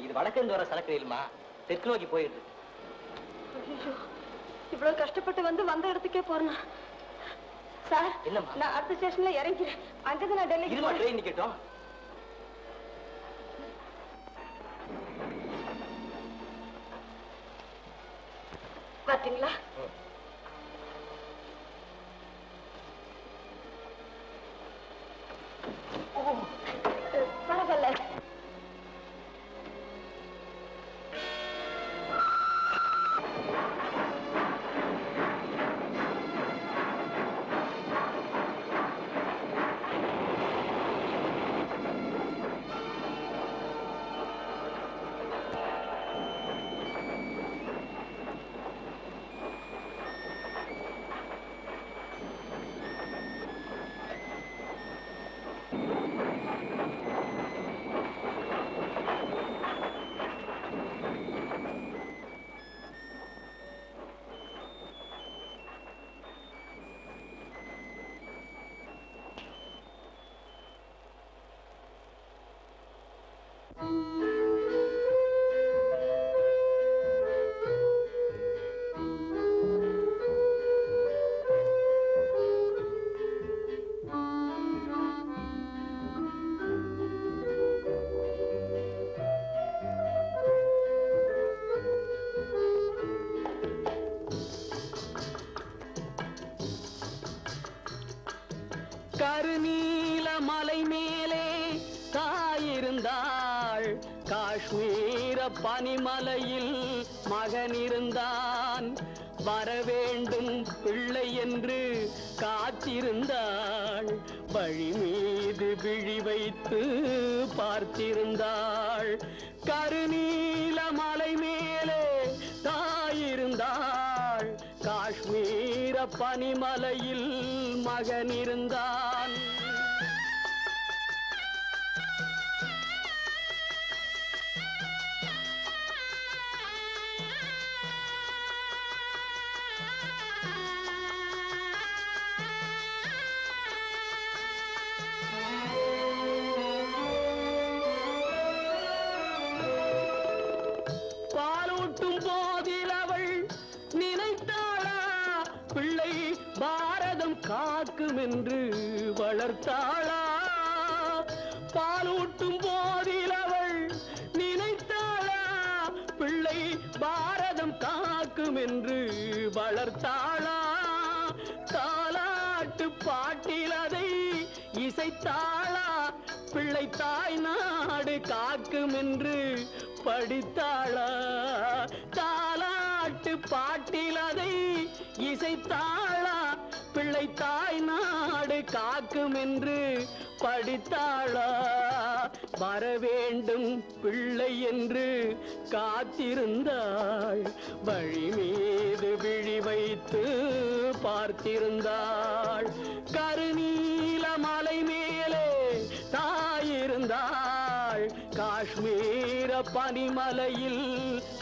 இது வடக்கு வர சரக்கு ரயிலுமா, தெற்கு நோக்கி போயிடுது. இவ்வளவு கஷ்டப்பட்டு வந்த இடத்துக்கே போறேன் சார். என்னம்மா? நான் அடுத்த ஸ்டேஷன்ல இறங்கிறேன், அங்கிருந்து நான் டெல்லிக்கு இருமா, ட்ரெயின் நிக்கட்டும். பாத்தீங்களா? பரவாயில்ல. கருநீல மலை மேலே தாயிருந்தாள், காஷ்மீர பனிமலையில் மகன் இருந்தான். வரவேண்டும் பிள்ளை என்று காத்திருந்தாள், வழி மீது விழி வைத்து பார்த்திருந்தாள். கருநீல மலை மேலே தாயிருந்தாள், காஷ்மீர பனிமலையில் மகன் இருந்தான். பாலூட்டும் போதில் அவள் நினைத்தாளா, பிள்ளை பாரதம் காக்கும் என்று வளர்த்தாளா? பாலூட்டும் போதில் அவள் நினைத்தாளா, பிள்ளை பாரதம் காக்கும் என்று வளர்த்தாளா? தாலாட்டு பாட்டில் அதை இசைத்தாளா, பிள்ளை தாய் நாடு காக்கும் என்று படித்தாளா? தாலாட்டு பாட்டில் அதை இசைத்தாளா பிள்ளை தாய் நாடு காக்கும் என்று படித்தாளா வர வேண்டும் பிள்ளை என்று காத்திருந்தாள் வழி மீது விழி வைத்து பார்த்திருந்தாள் கருநீல மலை மேலே தாயிருந்தாள் காஷ்மீர பனிமலையில்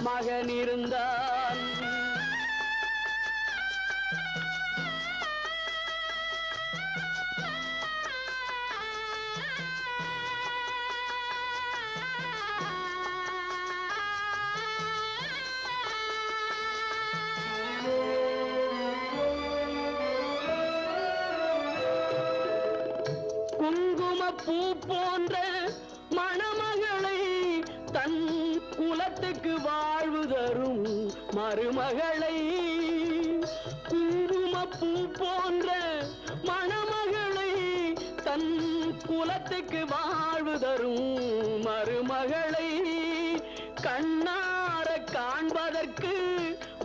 மகன் இருந்தான் குங்குமப்பூ போன்ற மணமகளை தன் குலத்துக்கு வாழ்வு தரும் மருமகளை குங்குமப்பூ போன்ற மணமகளை தன் குலத்துக்கு வாழ்வு தரும் மருமகளை கண்ணார காண்பதற்கு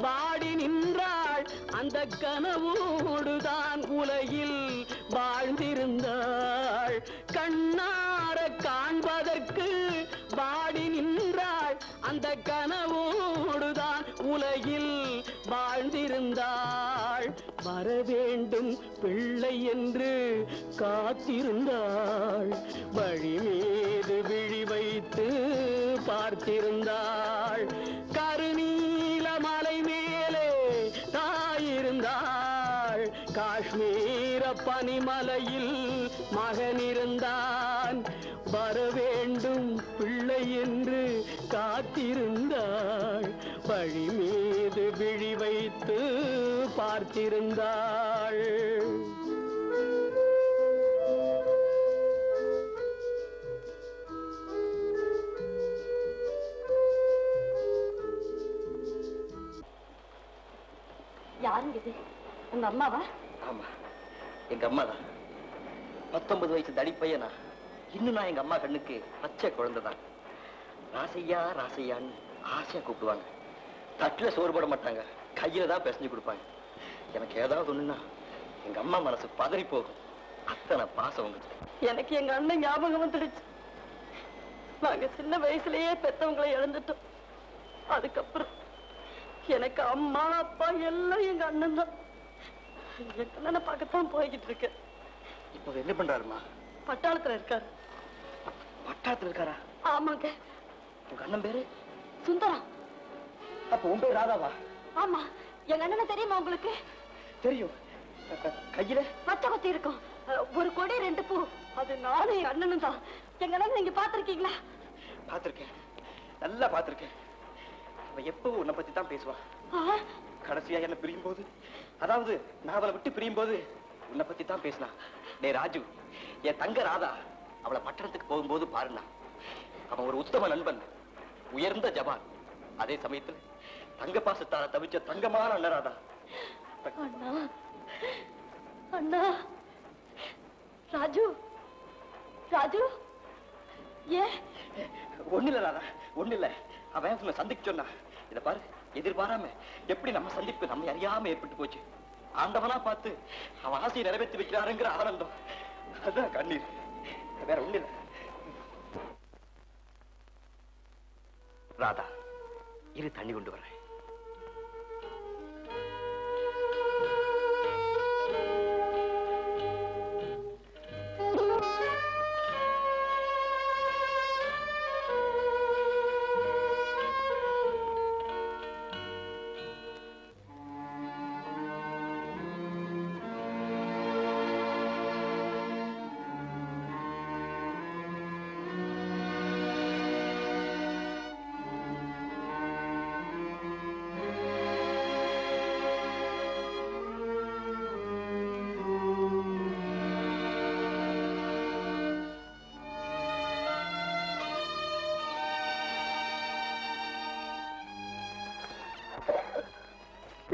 வாடி நின்றாள் அந்த கனவோடுதான் உலகில் வாழ்ந்திருந்தாள் கண்ணார காண்பதற்கு வாடி நின்றாள் அந்த கனவோடுதான் உலகில் வாழ்ந்திருந்தாள் வர வேண்டும் பிள்ளை என்று காத்திருந்தாள் வழி மீது விழி வைத்து பார்த்திருந்தாள் கருநீல மலை மேலே தாயிருந்தாள் காஷ்மீர பனிமலையில் மகன் இருந்தான் வர வேண்டும் பிள்ளை என்று காத்திருந்தாள் வழி மீது விழி வைத்து பார்த்திருந்தாள் யாருங்க இது உங்க அம்மாவா? ஆமா, எங்க அம்மா தான். 19 வயசு தடிப்பையனா இன்னும் நான் எங்க அம்மா கண்ணுக்கு பச்சை குழந்தைதான். ராசையா ராசையான்னு ஆசையா கூப்பிடுவாங்க. தட்டுல சோறு போட மாட்டாங்க, கையில தான் பிசைஞ்சு கொடுப்பாங்க. எனக்கு ஏதாவது ஒண்ணுன்னா எங்க அம்மா மனசு பதறி போகும். அத்தனை பாசம் உங்களுக்கு. எனக்கு எங்க அண்ணன் ஞாபகம் வந்துடுச்சு. நாங்க சின்ன வயசுலயே பெத்தவங்களை இழந்துட்டோம். அதுக்கப்புறம் எனக்கு அம்மா அப்பா எல்லாம் எங்க அண்ணன் தான். எங்க அண்ணனை பார்க்கத்தான் போய்கிட்டு இருக்கேன். இப்ப என்ன பண்றாருமா? பட்டாளத்துல இருக்காரு. பட்டாளத்துல இருக்காரா? ஆமாங்க. உங்க அண்ணன் பேரு? சுந்தரம். அப்ப உன் பேர் ராதாவா? ஆமா. எங்க அண்ணனை தெரியுமா உங்களுக்கு? தெரியும். கையில பச்சை கொத்தி இருக்கும், ஒரு கொடி 2 பூ. அது நானும் எங்க அண்ணனும் தான். எங்க அண்ணன் நீங்க பாத்திருக்கீங்களா? பாத்திருக்கேன், நல்லா பாத்திருக்கேன். எப்பவும் உன்னை பத்தி தான் பேசுவா. கடைசியா என்ன பிரியும் போது, அதாவது நான் அவளை விட்டு பிரியும் போது உன்னை பத்தி தான் பேசினா. டே ராஜு, என் தங்க ராதா அவளை பட்டணத்துக்கு போகும்போது பாருண்ணா, அவன் ஒரு உத்தம நண்பன், உயர்ந்த ஜவான். அதே சமயத்தில் தங்க பாசத்தால தவிச்ச தங்கமான அண்ணன் ராதா. அண்ணா அண்ணா ராஜு ராஜு ஏன்? ஒண்ணு இல்ல ராதா, ஒண்ணு இல்ல. அவன் உன்னை சந்திக்க சொன்னா. இத பாரு, எதிர்பாராம எப்படி நம்ம சந்திப்பு நம்ம அறியாம ஏற்பட்டு போச்சு. ஆண்டவனா பார்த்து அவன் ஆசையை நிறைவேற்றி வைக்கிறாருங்கிற ஆனந்தம், அதான் கண்ணீர், வேற ஒண்ணு இல்ல. ராதா, இரு தண்ணி கொண்டு வரேன்.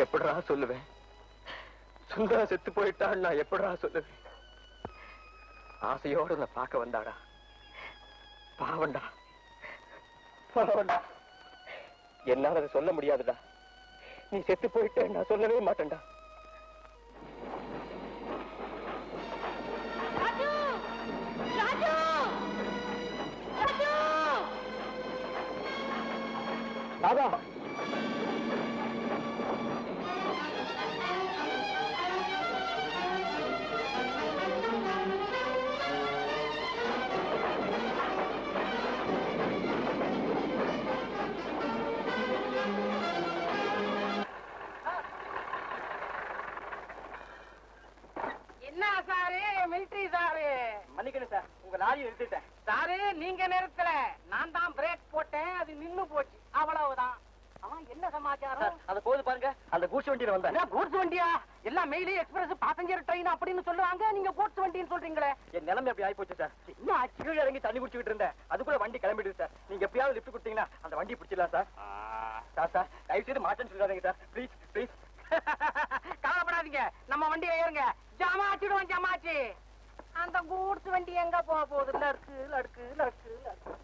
எப்படா சொல்லுவேன்? சுந்தரா செத்து போயிட்டான், நான் எப்படா சொல்லுவேன்? ஆசையோடு நான் பார்க்க வந்தாடா. பாவண்டா பாவண்டா, என்னால அதை சொல்ல முடியாதுடா. நீ செத்து போயிட்ட நான் சொல்லவே மாட்டேன்டா. ராதா என்ன சாரு மிலிட்டரி சாரு? மன்னிக்கணும் சார், உங்க லாரியை நிறுத்திட்டேன். சாரு நீங்க நிறுத்தல, நான் தான் பிரேக் போட்டேன், அது நின்னு போச்சு, அவ்வளவுதான். அவன் என்ன சமாச்சாரம்? அந்த போது பாருங்க, அந்த கூட்ஸ் வண்டியில வந்தேன். கூட்ஸ் வண்டியா? எல்லாம் மெயிலி எக்ஸ்பிரஸ் பாசஞ்சர் ட்ரெயின் அப்படின்னு சொல்லுவாங்க, நீங்க கூட்ஸ் வண்டின்னு சொல்றீங்களே. என் நிலைமை அப்படி ஆகி போச்சு சார். என்ன ஆச்சு? கீழே இறங்கி தண்ணி குடிச்சுக்கிட்டு இருந்தேன், அதுக்குள்ள வண்டி கிளம்பிடுது சார். நீங்க எப்படியாவது லிஃப்ட் கொடுத்தீங்கன்னா அந்த வண்டி பிடிச்சிடலாம் சார். சார் தயவு செய்து மாட்டேன்னு சொல்லிடாதீங்க சார், ப்ளீஸ் ப்ளீஸ். கவலைப்படாதீங்க, நம்ம வண்டியை ஏறுங்க, ஜமாச்சிடுவோம் ஜமாச்சி. அந்த கூட்ஸ் வண்டி எங்க போக போகுது? லடுக்கு லடுக்கு லடுக்கு லடுக்கு.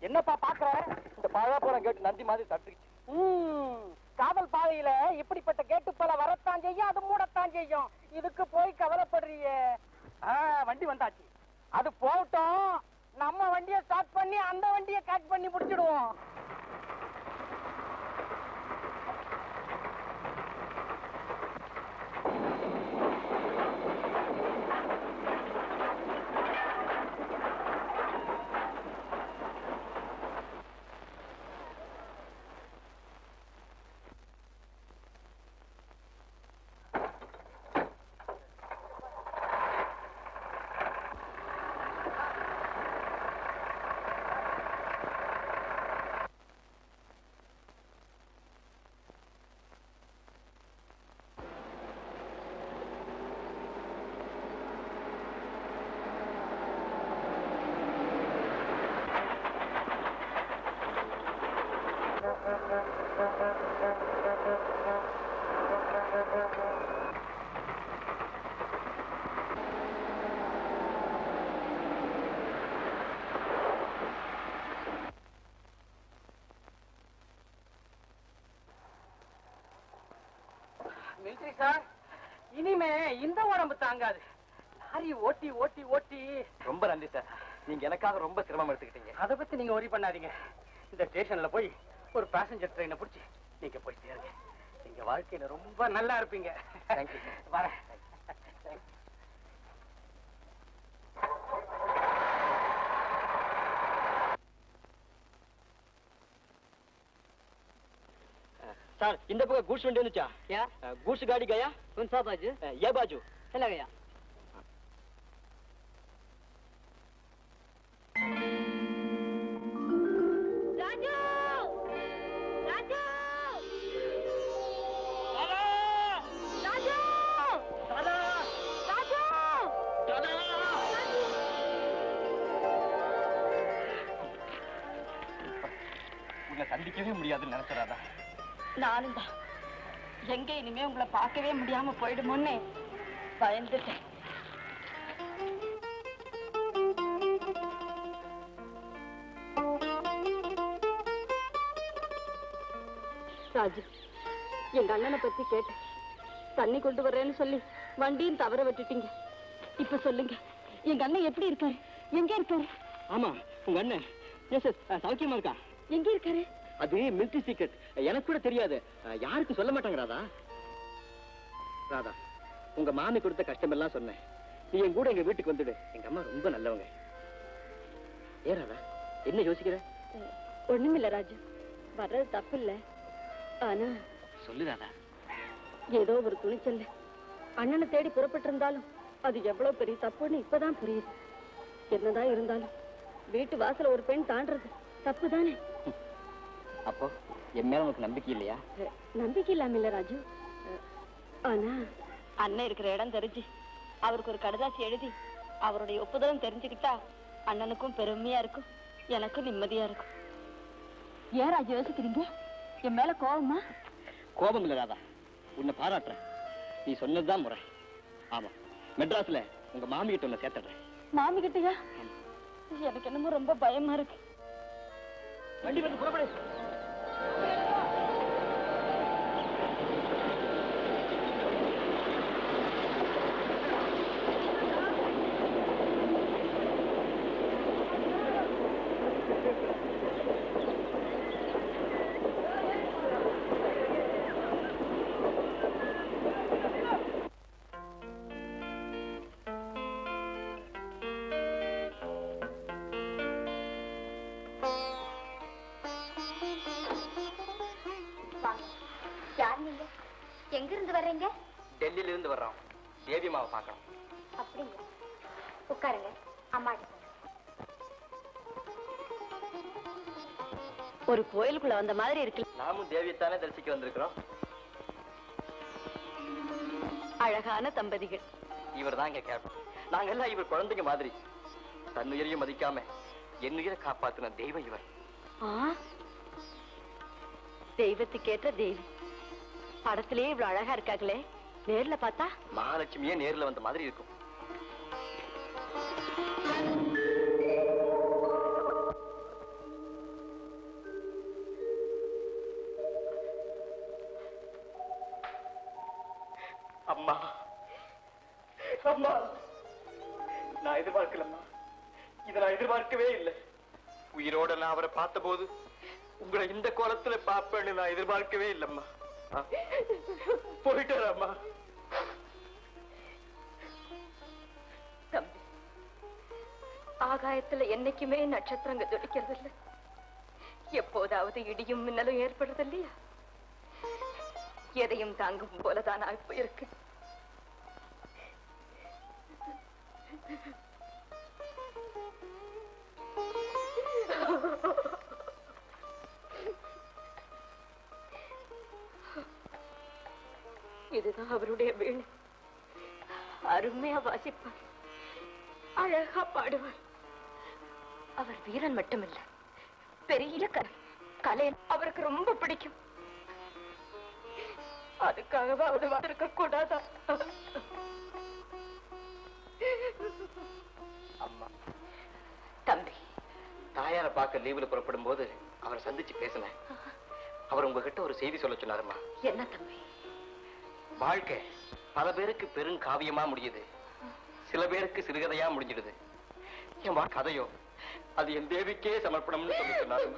என்னப்பா பாக்குற? இந்த பழா போன கேட்டு நந்தி மாதிரி தட்டுச்சு. காவல் பாதையில இப்படிப்பட்ட கேட்டு பல வரத்தான் செய்யும், அது மூடத்தான் செய்யும். இதுக்கு போய் கவலைப்படுறியே. வண்டி வந்தாச்சு, அது போகட்டும். நம்ம வண்டியை ஸ்டார்ட் பண்ணி அந்த வண்டியை கேட்ச் பண்ணி முடிச்சிடுவோம். மிலிட்டரி சார், இனிமே இந்த உடம்பு தாங்காது. லாரி ஓட்டி ஓட்டி ஓட்டி. ரொம்ப நன்றி சார், நீங்க எனக்காக ரொம்ப சிரமம் எடுத்துக்கிட்டீங்க. அதை பத்தி நீங்க ஒரி பண்ணாதீங்க. இந்த ஸ்டேஷன்ல போய் ஒரு பேசஞ்சர் ட்ரெயினை பிடிச்சி நீங்க போய் சேருங்க. நீங்க வாழ்க்கையில ரொம்ப நல்லா இருப்பீங்க. தேங்க்யூ. வரேன். सर इंद पक्का गुड्स वंडी வந்துச்சா? क्या गुड्स गाड़ी गया? कौन सा बाजू? ये बाजू चला गया. ராஜு ராஜு ராஜு दादा ராஜு दादा உன்னை சந்திக்கவே முடியாதுன்னு நினைச்சறாதா? நானும் தான் எங்க இனிமே உங்களை பார்க்கவே முடியாம போயிடுமோன்னு பயந்துட்டேன். ராஜு, எங்க அண்ணனை பத்தி கேட்டேன். தண்ணி கொண்டு வர்றேன்னு சொல்லி வண்டியும் தவற விட்டுட்டீங்க. இப்ப சொல்லுங்க, எங்க அண்ணன் எப்படி இருக்காரு? எங்க இருக்காரு? ஆமா, உங்க அண்ணன் சௌக்கியமா இருக்கா? எங்க இருக்காரு? அது மிலிட்டரி சீக்ரெட், எனக்கு கூட தெரியாது. யாருக்கும் சொல்ல மாட்டாங்க ராதா. ராதா, உங்க மாமி கொடுத்த கஷ்டம் எல்லாம் சொன்னேன். நீ என் கூட எங்க வீட்டுக்கு வந்துடு. எங்க அம்மா ரொம்ப நல்லவங்க. ஏ ராதா, என்ன யோசிக்கிற? ஒண்ணுமில்ல ராஜு, வர்றது தப்பு இல்ல. ஆனா சொல்லு ராதா. ஏதோ ஒரு துணிச்சல்ல அண்ணனை தேடி புறப்பட்டு இருந்தாலும் அது எவ்வளவு பெரிய தப்புன்னு இப்பதான் புரியுது. என்னதான் இருந்தாலும் வீட்டு வாசல ஒரு பெண் தாண்டறது தப்புதானே? அப்போ என் மேல உனக்கு நம்பிக்கை இல்லையா? நம்பிக்கை இல்லாம இல்ல ராஜு. ஆனா அண்ணன் இருக்கிற இடம் தெரிஞ்சு அவருக்கு ஒரு கடிதாசி எழுதி அவருடைய ஒப்புதலும் தெரிஞ்சுக்கிட்டா அண்ணனுக்கும் பெருமையா இருக்கும், எனக்கும் நிம்மதியா இருக்கும். ஏன் ராஜு யோசிக்கிறீங்க? என் மேல கோபமா? கோபம் இல்ல ராதா, உன்னை பாராட்டுறேன். நீ சொன்னதுதான் முறை. ஆமா, மெட்ராஸ்ல உங்க மாமி கிட்ட உன்னை சேர்த்துடுறேன். மாமி கிட்டயா? எனக்கு என்னமோ ரொம்ப பயமா இருக்கு. வண்டி வந்து புறப்படு. எங்க இருந்து வர்றீங்க? டெல்லியில இருந்து வர்றோம். தேவி அம்மாவை பார்க்கணும். அப்படிங்களா? உட்காருங்க, அம்மா. ஒரு கோயிலுக்குள்ள வந்த மாதிரி இருக்கு. நாமும் தேவியத்தானே தரிசிக்க வந்திருக்கிறோம். அழகான தம்பதிகள். இவர் தான் இங்க கேப்டன். நாங்க எல்லாம் இவர் குழந்தைங்க மாதிரி. தன்னுயிரையும் மதிக்காம என்னுயிரை காப்பாத்தின தெய்வம் இவர். தெய்வத்துக்கேற்ற தெய்வம். படத்திலேயே இவ்வளவு அழகா இருக்காங்களே, நேர்ல பார்த்தா மகாலட்சுமியே நேர்ல வந்த மாதிரி இருக்கும். அம்மா, அம்மா, நான் எதிர்பார்க்கலம்மா. இதை நான் எதிர்பார்க்கவே இல்லை. உயிரோட நான் அவரை பார்த்த போது உங்களை இந்த கோலத்துல பாப்பேன்னு நான் எதிர்பார்க்கவே இல்லம்மா. போயிட்டாரம்மா. தம்பி, ஆகாயத்துல என்னைக்குமே நட்சத்திரங்க ஜொலிக்கிறது இல்ல. எப்போதாவது இடியும் மின்னலும் ஏற்படுறது இல்லையா? எதையும் தாங்கும் போலதான் இப்ப இருக்கு. இதுதான் அவருடைய வீணை. அருமையா வாசிப்பார், அழகா பாடுவார். அவர் வீரன் மட்டுமில்ல, பெரிய கலை அவருக்கு ரொம்ப பிடிக்கும். அதுக்காகவே அவரு வந்திருக்க கூடாதா? அம்மா, தம்பி, தாயார பார்க்க லீவுல புறப்படும் போது அவரை சந்திச்சு பேசினேன். அவர் உங்ககிட்ட ஒரு செய்தி சொல்ல சொன்னாருமா. என்ன தம்பி? வாழ்க்கை பல பேருக்கு பெரும் காவியமா முடியுது, சில பேருக்கு சிறுகதையா முடிஞ்சிடுது. என் கதையோ அது என் தேவிக்கே சமர்ப்பணம்னு சொல்லி சொன்னாரு.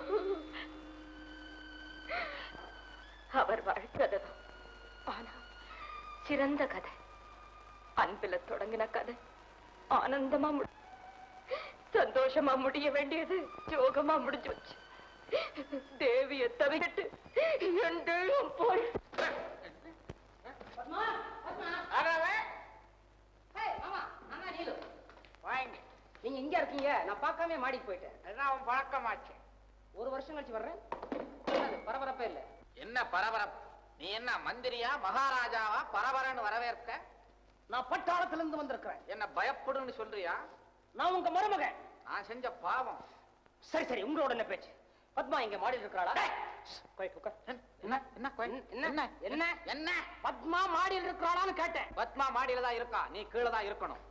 அவர் வாழ்க்கதைதான், ஆனா சிறந்த கதை. அன்பில தொடங்கின கதை ஆனந்தமா சந்தோஷமா முடிய வேண்டியது ஜோகமா முடிஞ்சு வச்சு. தேவியை தவிட்டு என் போய் நீங்க இங்க இருக்கீங்க, நான் பார்க்காம மாடிக்கு போயிட்டேன். அதான் அவன் பழக்கமாச்சு. ஒரு வருஷம் கழிச்சு வர்றேன். பரபரப்பே இல்ல. என்ன பரபரப்பு? நீ என்ன மந்திரியா மகாராஜாவா பரபரன்னு வரவேற்க? நான் பட்டாளத்துல இருந்து வந்திருக்கிறேன். என்ன பயப்படுன்னு சொல்றியா? நான் உங்க மருமகன். நான் செஞ்ச பாவம். சரி சரி, உங்களோட என்ன பேச்சு? பத்மா இங்க மாடியில் இருக்கிறாளா? என்ன என்ன என்ன என்ன என்ன? பத்மா மாடியில் இருக்கிறாளான்னு கேட்டேன். பத்மா மாடியில தான் இருக்கா, நீ கீழே தான் இருக்கணும்.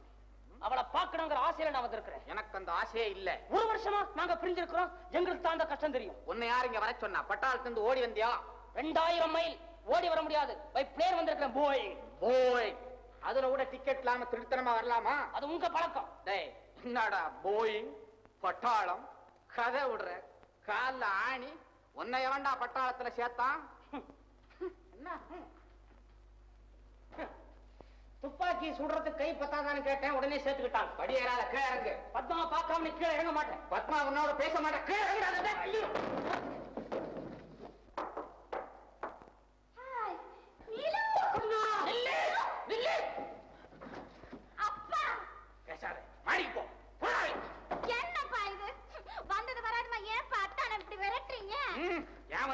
அவளை பார்க்கணுங்கிற ஆசையில நான் வந்திருக்கிறேன். எனக்கு அந்த ஆசையே இல்ல. ஒரு வருஷமா நாங்க பிரிஞ்சிருக்கிறோம், எங்களுக்கு தான் அந்த கஷ்டம் தெரியும். உன்னை யார் இங்க வர சொன்னா? பட்டாளத்திலிருந்து ஓடி வந்தியா? 2000 மைல் ஓடி வர முடியாது, பை பிளேன் வந்திருக்கிறேன். போய் போய் அதுல கூட டிக்கெட் இல்லாம திருத்தனமா வரலாமா? அது உங்க பழக்கம். டேய், என்னடா போயிங் பட்டாளம் கதை விடுற? கால்ல ஆணி உன்னை எவன்டா பட்டாளத்துல சேர்த்தான்? என்ன துப்பாக்கி சுடுறதுக்கு கை பத்தாதான்னு கேட்டேன், உடனே சேர்த்துக்கிட்டான். படியேறாத, கீழே இறங்கு. பத்மாவை பார்க்காம நீ கீழே இறங்க மாட்டேன். பத்மா உன்னோட பேச மாட்டேன், கீழே இறங்காத. ஐயோ, பேசாத, மாடிக்கு போ. என்னப்பா இது? வந்தது வராதுமா ஏன் அத்தான இப்படி விரட்டுறீங்க? ஏன்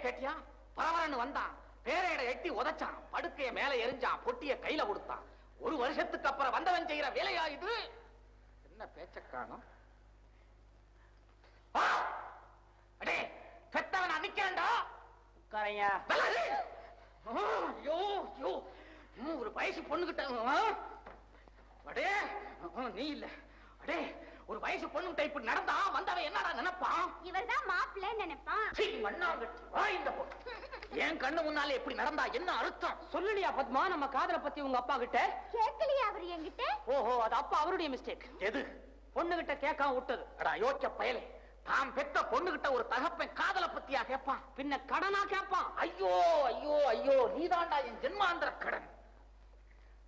கேட்டியா? பரவரன்னு வந்தான், பேரையிட எட்டி உதைச்சான், படுக்கைய மேல எரிஞ்சான், பொட்டிய கையில கொடுத்தான். 1 வருஷத்துக்கு அப்புறம் வந்தவன் செய்யற வேலையா இது? என்ன பேச்ச காணோம்? அடே பெத்தவன் நிக்கிறேன்டா. உட்காரையா. ஐயோ ஐயோ, ஒரு வயசு பொண்ணுகிட்ட அடே நீ இல்ல. அடே ஒரு வயசு பொண்ணு டைப் நடந்தா வந்தவன் என்னடா நினைப்பான்? இவர்தான் மாப்பிள்ளை நினைப்பான். என் கண்ணு முன்னாலே எப்படி நடந்தா என்ன அர்த்தம்? சொல்லுடியா பத்மா, நம்ம காதலை பத்தி உங்க அப்பா கிட்ட கேட்கலையா அவர் என்கிட்ட? ஓஹோ, அது அப்பா அவருடைய மிஸ்டேக். எது? பொண்ணு கிட்ட கேட்காம விட்டது. அடா யோசிச்ச பயலே, தாம் பெத்த பொண்ணுகிட்ட ஒரு தகப்பன் காதலை பத்தியா கேட்பான்? பின்ன கடனா கேட்பான். ஐயோ ஐயோ ஐயோ, நீதாண்டா என் ஜென்மாந்திர கடன்.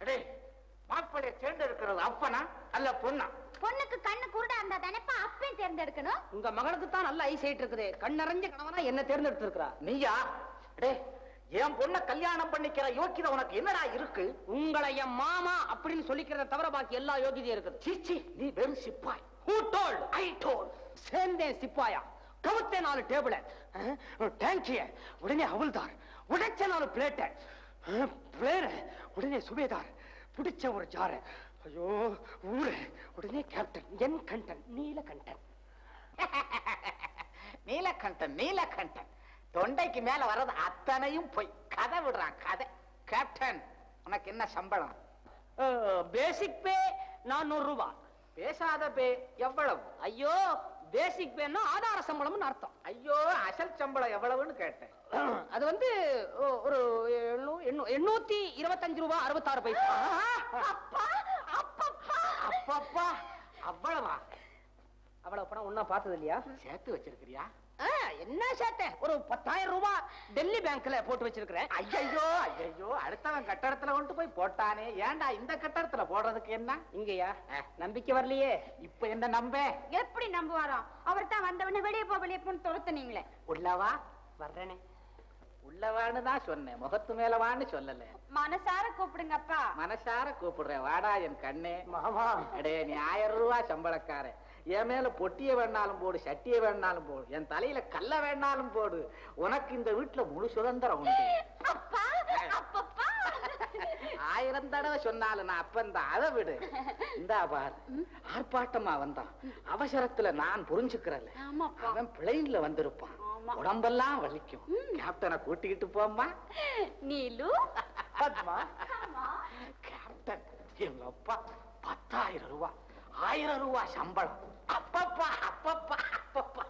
அடே மாப்பிள்ளைய தேர்ந்தெடுக்கிறது அப்பனா அல்ல பொண்ணா? பொண்ணுக்கு கண்ணு குருடா இருந்தா தானேப்பா அப்பையும் தேர்ந்தெடுக்கணும். உங்க மகனுக்கு தான் நல்ல ஐ சைட் இருக்குது. கண்ணறிஞ்ச கணவனா என்ன தேர்ந்தெடுத்திருக்கிறா. நீயா? அடே என் பொண்ண கல்யாணம் பண்ணிக்கிற யோக்கியதை உனக்கு என்னடா இருக்கு? உங்களை என் மாமா அப்படின்னு சொல்லிக்கிறத தவிர பாக்கி எல்லா யோகியதையும் இருக்குது. சீச்சி, நீ வெறும் சிப்பாய். Who told? I told. சேர்ந்தேன் சிப்பாயா, கவுத்தே 4 டேபிள, டேங்கிய உடனே ஹவுல்தார், உடைச்ச 4 பிளேட்ட, பிளேர உடனே சுபேதார், பிடிச்ச ஒரு ஜார, ஐயோ ஊரு உடனே கேப்டன், என் கண்டன் நீலகண்டன். நீலகண்டன் நீலகண்டன், தொண்டைக்கு மேல வர்றது அத்தனையும் போய் கதை விடுறான் கதை. கேப்டன், உனக்கு என்ன சம்பளம்? பேசிக் பே 400 ரூபாய். பேசாத பே எவ்வளவு? ஐயோ, பேசிக் பேன்னா ஆதார சம்பளம்னு அர்த்தம். ஐயோ, அசல் சம்பளம் எவ்வளவுன்னு கேட்டேன். அது வந்து ஒரு 825 ரூபாய் 66 பைசா. அப்பப்பா, அவ்வளவா? அவ்வளவு பணம் ஒன்னா பார்த்தது இல்லையா? சேர்த்து வச்சிருக்கிறியா? என்ன சேர்த்தேன், ஒரு 10,000 ரூபாய் டெல்லி பேங்க்ல போட்டு வச்சிருக்கிறேன். ஐயோ ஐயோ, அடுத்தவன் கட்டடத்துல கொண்டு போய் போட்டானே, ஏன்டா இந்த கட்டடத்துல போடுறதுக்கு என்ன? இங்கயா நம்பிக்கை வரலையே. இப்ப என்ன நம்ப? எப்படி நம்புவாராம்? அவர் தான் வந்தவன வெளியே போன்னு துரத்துனீங்களே. உள்ளவா? வர்றேனே. உள்ளவான்னு தான் சொன்னேன், முகத்து மேலவான்னு சொல்லல. மனசார கூப்பிடுங்கப்பா. மனசார கூப்பிடுறேன், வாடா என் கண்ணே. மாமா, அடே நீ 1000 ரூபாய் சம்பளக்காரன், என் மேல பொட்டிய வேணாலும் போடு, சட்டிய வேணாலும் போடு, என் தலையில கல்ல வேணாலும் போடு, உனக்கு இந்த வீட்டுல முழு சுதந்திரம் உண்டு. அப்பா அப்பப்பா 1000 தடவை சொன்னாலும் நான் அப்பந்தான், அதை விடு. இந்தா பார், ஆர்ப்பாட்டமா வந்தான், அவசரத்துல நான் புரிஞ்சுக்கிறேன். அவன் பிளைன்ல வந்திருப்பான், உடம்பெல்லாம் வலிக்கும். கேப்டனை கூட்டிக்கிட்டு போம்மா. நீலு, பத்மா, கேப்டன் எங்க அப்பா 10,000 ரூபாய், 1000 ரூபாய் சம்பளம். அப்பப்பா அப்பப்பா அப்பப்பா.